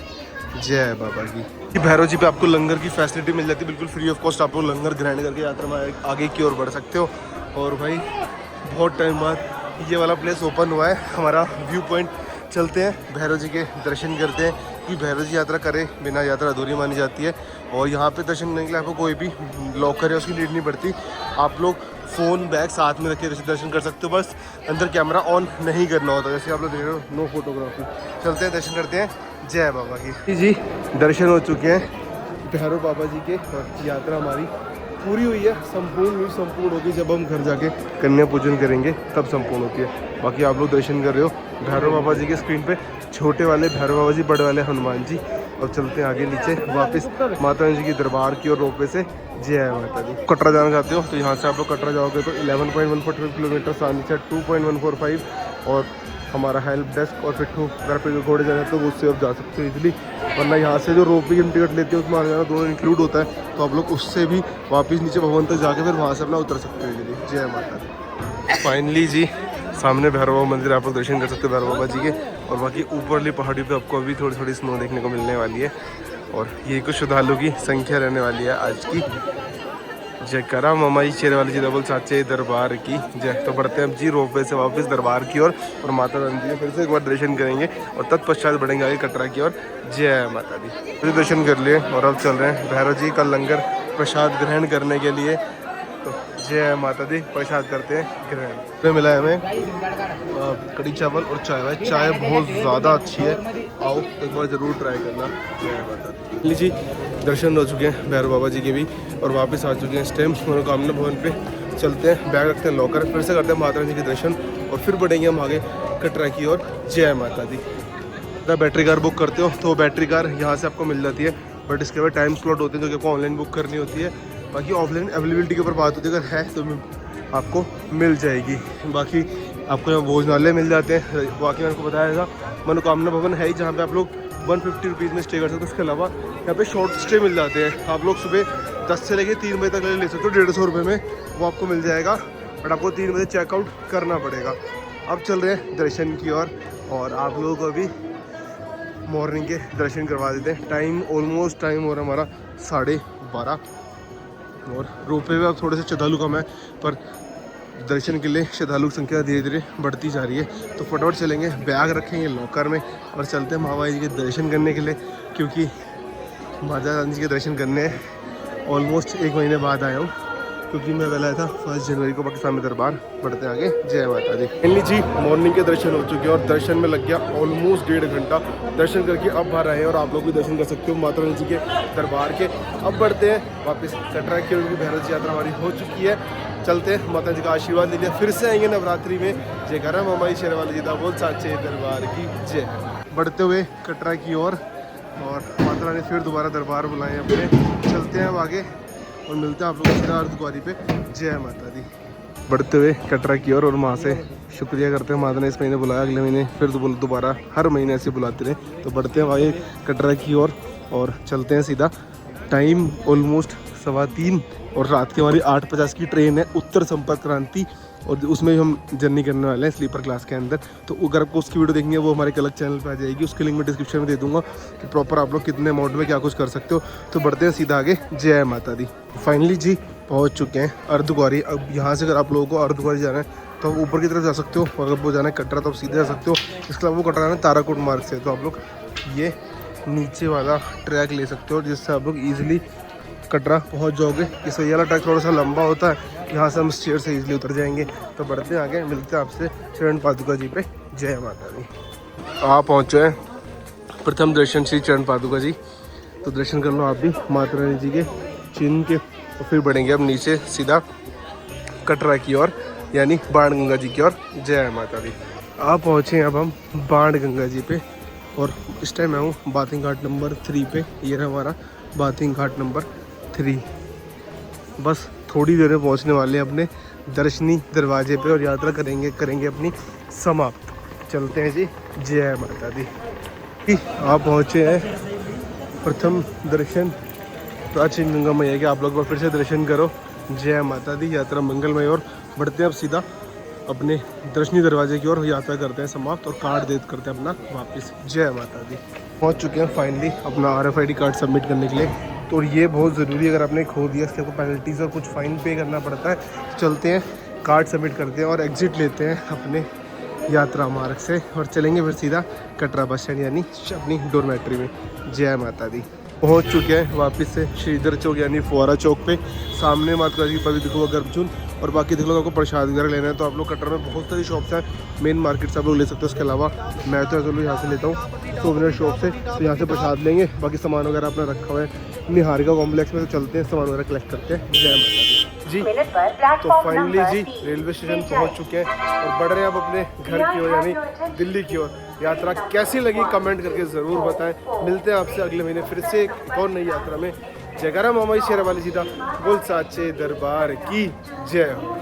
जय बाबा की। भैरव जी पे आपको लंगर की फैसिलिटी मिल जाती है बिल्कुल फ्री ऑफ कॉस्ट। आप लोग लंगर ग्रहण करके यात्रा में आगे की ओर बढ़ सकते हो। और भाई बहुत टाइम बाद ये वाला प्लेस ओपन हुआ है, हमारा व्यू पॉइंट। चलते हैं भैरव जी के दर्शन करते हैं कि भैरव जी यात्रा करे बिना यात्रा अधूरी मानी जाती है। और यहाँ पे दर्शन करने के लिए आपको कोई भी लॉकर है उसकी नीड नहीं पड़ती। आप लोग फ़ोन बैग साथ में रख के दर्शन कर सकते हो, बस अंदर कैमरा ऑन नहीं करना होता। जैसे आप लोग देख रहे हो, नो फोटोग्राफी। चलते हैं दर्शन करते हैं। जय बाबा की। जी दर्शन हो चुके हैं भैरव बाबा जी के और यात्रा हमारी पूरी हुई है, संपूर्ण हुई। संपूर्ण होगी जब हम घर जाके कन्या पूजन करेंगे तब संपूर्ण होती है। बाकी आप लोग दर्शन कर रहे हो भैरव बाबा जी के स्क्रीन पे, छोटे वाले भैरव बाबा जी, बड़े वाले हनुमान जी। और चलते हैं आगे नीचे वापस माता रानी जी की दरबार की और रोपवे से। जय माता दी। कटरा जाना चाहते हो तो यहाँ से आप लोग कटरा जाओगे तो 11.145 किलोमीटर, सानी से 2.145 और हमारा हेल्प डेस्क और पिट्ठू अगर पे घोड़े जाना है तो उससे आप जा सकते हो इजीली। वरना यहाँ से जो रोपवे की टिकट लेते हैं उसमें आने जाना दोनों इंक्लूड होता है, तो आप लोग उससे भी वापस नीचे भवन तक जाके फिर वहाँ से अपना उतर सकते हो इजीली। जय माता दी। फाइनली जी सामने भैरव बाबा मंदिर आप लोग दर्शन कर सकते हो भैरव बाबा जी के। और बाकी ऊपरली पहाड़ी पे आपको अभी थोड़ी थोड़ी स्नो देखने को मिलने वाली है। और ये कुछ श्रद्धालुओं की संख्या रहने वाली है आज की। जयकारा ममाई शेर वाली जी बोल साचे दरबार की जय। तो बढ़ते हैं अब जी रोपवे से वापस दरबार की ओर और माता रानी जी फिर से एक बार दर्शन करेंगे और तत्पश्चात बढ़ेंगे आगे कटरा की ओर। जय माता दी। फिर दर्शन कर लिए और अब चल रहे हैं भैरव जी का लंगर प्रसाद ग्रहण करने के लिए। तो जय माता दी, प्रसाद करते हैं ग्रहण। फिर मिला है हमें कड़ी चावल और चाय। भाई चाय बहुत ज़्यादा अच्छी है, आओ एक बार ज़रूर ट्राई करना। जय माता दी। लीजिए दर्शन हो चुके हैं भैरव बाबा जी के भी और वापस आ चुके हैं इस टाइम मनोकामना भवन पे। चलते हैं, बैग रखते हैं लॉकर, फिर से करते हैं माता रानी के दर्शन और फिर बढ़ेंगे हम आगे कटरा की ओर। जय माता दी। अगर बैटरी कार बुक करते हो तो बैटरी कार यहाँ से आपको मिल जाती है, बट इसके बाद टाइम स्लॉट होते हैं जो कि आपको ऑनलाइन बुक करनी होती है। बाकी ऑफलाइन अवेलेबिलिटी के ऊपर बात होती है, अगर है तो आपको मिल जाएगी। बाकी आपको यहाँ भोजनालय मिल जाते हैं। बाकी मैंने आपको बताया था मनोकामना भवन है ही जहाँ पे आप लोग 150 रुपीज़ में स्टे कर सकते हो। उसके अलावा यहाँ पे शॉर्ट स्टे मिल जाते हैं। आप लोग सुबह 10 से लेकर 3 बजे तक ले सकते हो, 150 रुपये में वो आपको मिल जाएगा, बट आपको 3 बजे चेकआउट करना पड़ेगा। अब चल रहे हैं दर्शन की ओर और आप लोगों को अभी मॉर्निंग के दर्शन करवा देते हैं। टाइम ऑलमोस्ट टाइम हो रहा हमारा 12:30 और रोपवे में अब थोड़े से श्रद्धालु कम है, पर दर्शन के लिए श्रद्धालु की संख्या धीरे धीरे बढ़ती जा रही है। तो फटाफट चलेंगे, बैग रखेंगे लॉकर में और चलते हैं महामाई जी के दर्शन करने के लिए, क्योंकि माता रानी जी के दर्शन करने ऑलमोस्ट 1 महीने बाद आया हूँ, क्योंकि मैं पहले आया था 1 जनवरी को पाकिस्तान में दरबार। बढ़ते हैं आगे। जय माता दी। फाइनली जी मॉर्निंग के दर्शन हो चुके हैं और दर्शन में लग गया ऑलमोस्ट 1.5 घंटा। दर्शन करके अब बाहर आए हैं और आप लोग भी दर्शन कर सकते हो माता रानी जी के दरबार के। अब बढ़ते हैं वापस कटरा की, उनकी भैरव जी यात्रा हमारी हो चुकी है। चलते हैं, माता जी का आशीर्वाद ले लिया, फिर से आएंगे नवरात्रि में। जयकारा ममाई शेर वाली जी बोल साचे दरबार की जय। बढ़ते हुए कटरा की ओर और माता रानी फिर दोबारा दरबार बुलाएं अपने। चलते हैं अब आगे और मिलते हैं आप लोगों से अर्धकुंवारी पे। जय माता दी। बढ़ते हुए कटरा की ओर और वहाँ से शुक्रिया करते हैं माता ने इस महीने बुलाया, अगले महीने फिर दोबारा हर महीने ऐसे बुलाते रहे। तो बढ़ते हैं आगे कटरा की ओर और चलते हैं सीधा। टाइम ऑलमोस्ट 3:15 और रात की हमारी 8:50 की ट्रेन है उत्तर संपर्क क्रांति, और उसमें हम जर्नी करने वाले हैं स्लीपर क्लास के अंदर। तो अगर आपको उसकी वीडियो देखनी है वो हमारे अलग चैनल पे आ जाएगी, उसकी लिंक मैं डिस्क्रिप्शन में दे दूंगा कि प्रॉपर आप लोग कितने अमाउंट में क्या कुछ कर सकते हो। तो बढ़ते हैं सीधा आगे। जय माता दी। फाइनली जी पहुंच चुके हैं अर्धकुंवारी। अब यहाँ से अगर आप लोगों को अर्धकुंवारी जाना है तो आप ऊपर की तरफ जा सकते हो, और अगर वो जाना है कटरा तो आप सीधे जा सकते हो। इसके अलावा वो कटरा है ताराकोट मार्ग से, तो आप लोग ये नीचे वाला ट्रैक ले सकते हो जिससे आप लोग ईजिली कटरा पहुंच जाओगे। इस वाला ट्रैक थोड़ा सा लंबा होता है, यहाँ से हम स्टेयर से इजीली उतर जाएंगे। तो बढ़ते हैं आगे, मिलते हैं आपसे चरण पादुका जी पे। जय माता दी। आप पहुँचे हैं प्रथम दर्शन श्री चरण पादुका जी, तो दर्शन कर लो आप भी माता रानी जी के चिन्ह के। और फिर बढ़ेंगे अब नीचे सीधा कटरा की ओर, यानी बाण गंगा जी की ओर। जय माता दी। आप पहुँचे हैं अब हम बाण गंगा जी पे और इस टाइम मैं हूँ बाथिंग घाट नंबर 3 पे। ये रहा हमारा बाथिंग घाट नंबर 3। बस थोड़ी देर में पहुंचने वाले हैं अपने दर्शनी दरवाजे पे और यात्रा करेंगे अपनी समाप्त। चलते हैं जी। जय माता दी। आप पहुंचे हैं प्रथम दर्शन प्राचीन गंगा मैया के। आप लोग फिर से दर्शन करो जय माता दी। यात्रा मंगलमय और बढ़ते हैं अब सीधा अपने दर्शनी दरवाजे की ओर। यात्रा करते हैं समाप्त और कार्ड दे करते हैं अपना वापस। जय माता दी। पहुंच चुके हैं फाइनली अपना RFID कार्ड सबमिट करने के लिए। तो ये बहुत ज़रूरी है, अगर आपने खो दिया इसके आपको पेनल्टीज़ और कुछ फ़ाइन पे करना पड़ता है। चलते हैं कार्ड सबमिट करते हैं और एग्ज़िट लेते हैं अपने यात्रा मार्ग से और चलेंगे फिर सीधा कटरा बस स्टैंड यानी अपनी डोरमेट्री में। जय माता दी। पहुंच चुके हैं वापस से श्रीधर चौक यानी फुआरा चौक पे। सामने माता की पवित्र दिखो गर्भचून और बाकी देख लो आपको प्रसाद वगैरह लेना है तो आप लोग कटरा में बहुत सारी शॉप्स हैं, मेन मार्केट से आप लोग ले सकते हो। उसके अलावा मैं तो चलो यहाँ से लेता हूँ सोवनियर शॉप से, तो यहाँ से प्रसाद लेंगे। बाकी सामान वगैरह अपना रखा हुआ है निहारिका कॉम्प्लेक्स में, तो चलते हैं सामान वगैरह कलेक्ट करते हैं। जय माता दी जी। तो फाइनली जी रेलवे स्टेशन पहुँच चुके हैं और बढ़ रहे हैं अब अपने घर की ओर यानी दिल्ली की ओर। यात्रा कैसी लगी कमेंट करके ज़रूर बताएं। मिलते हैं आपसे अगले महीने फिर से एक और नई यात्रा में। जयकारा मामा शेरा वाली सीधा बोल साचे दरबार की जय हो।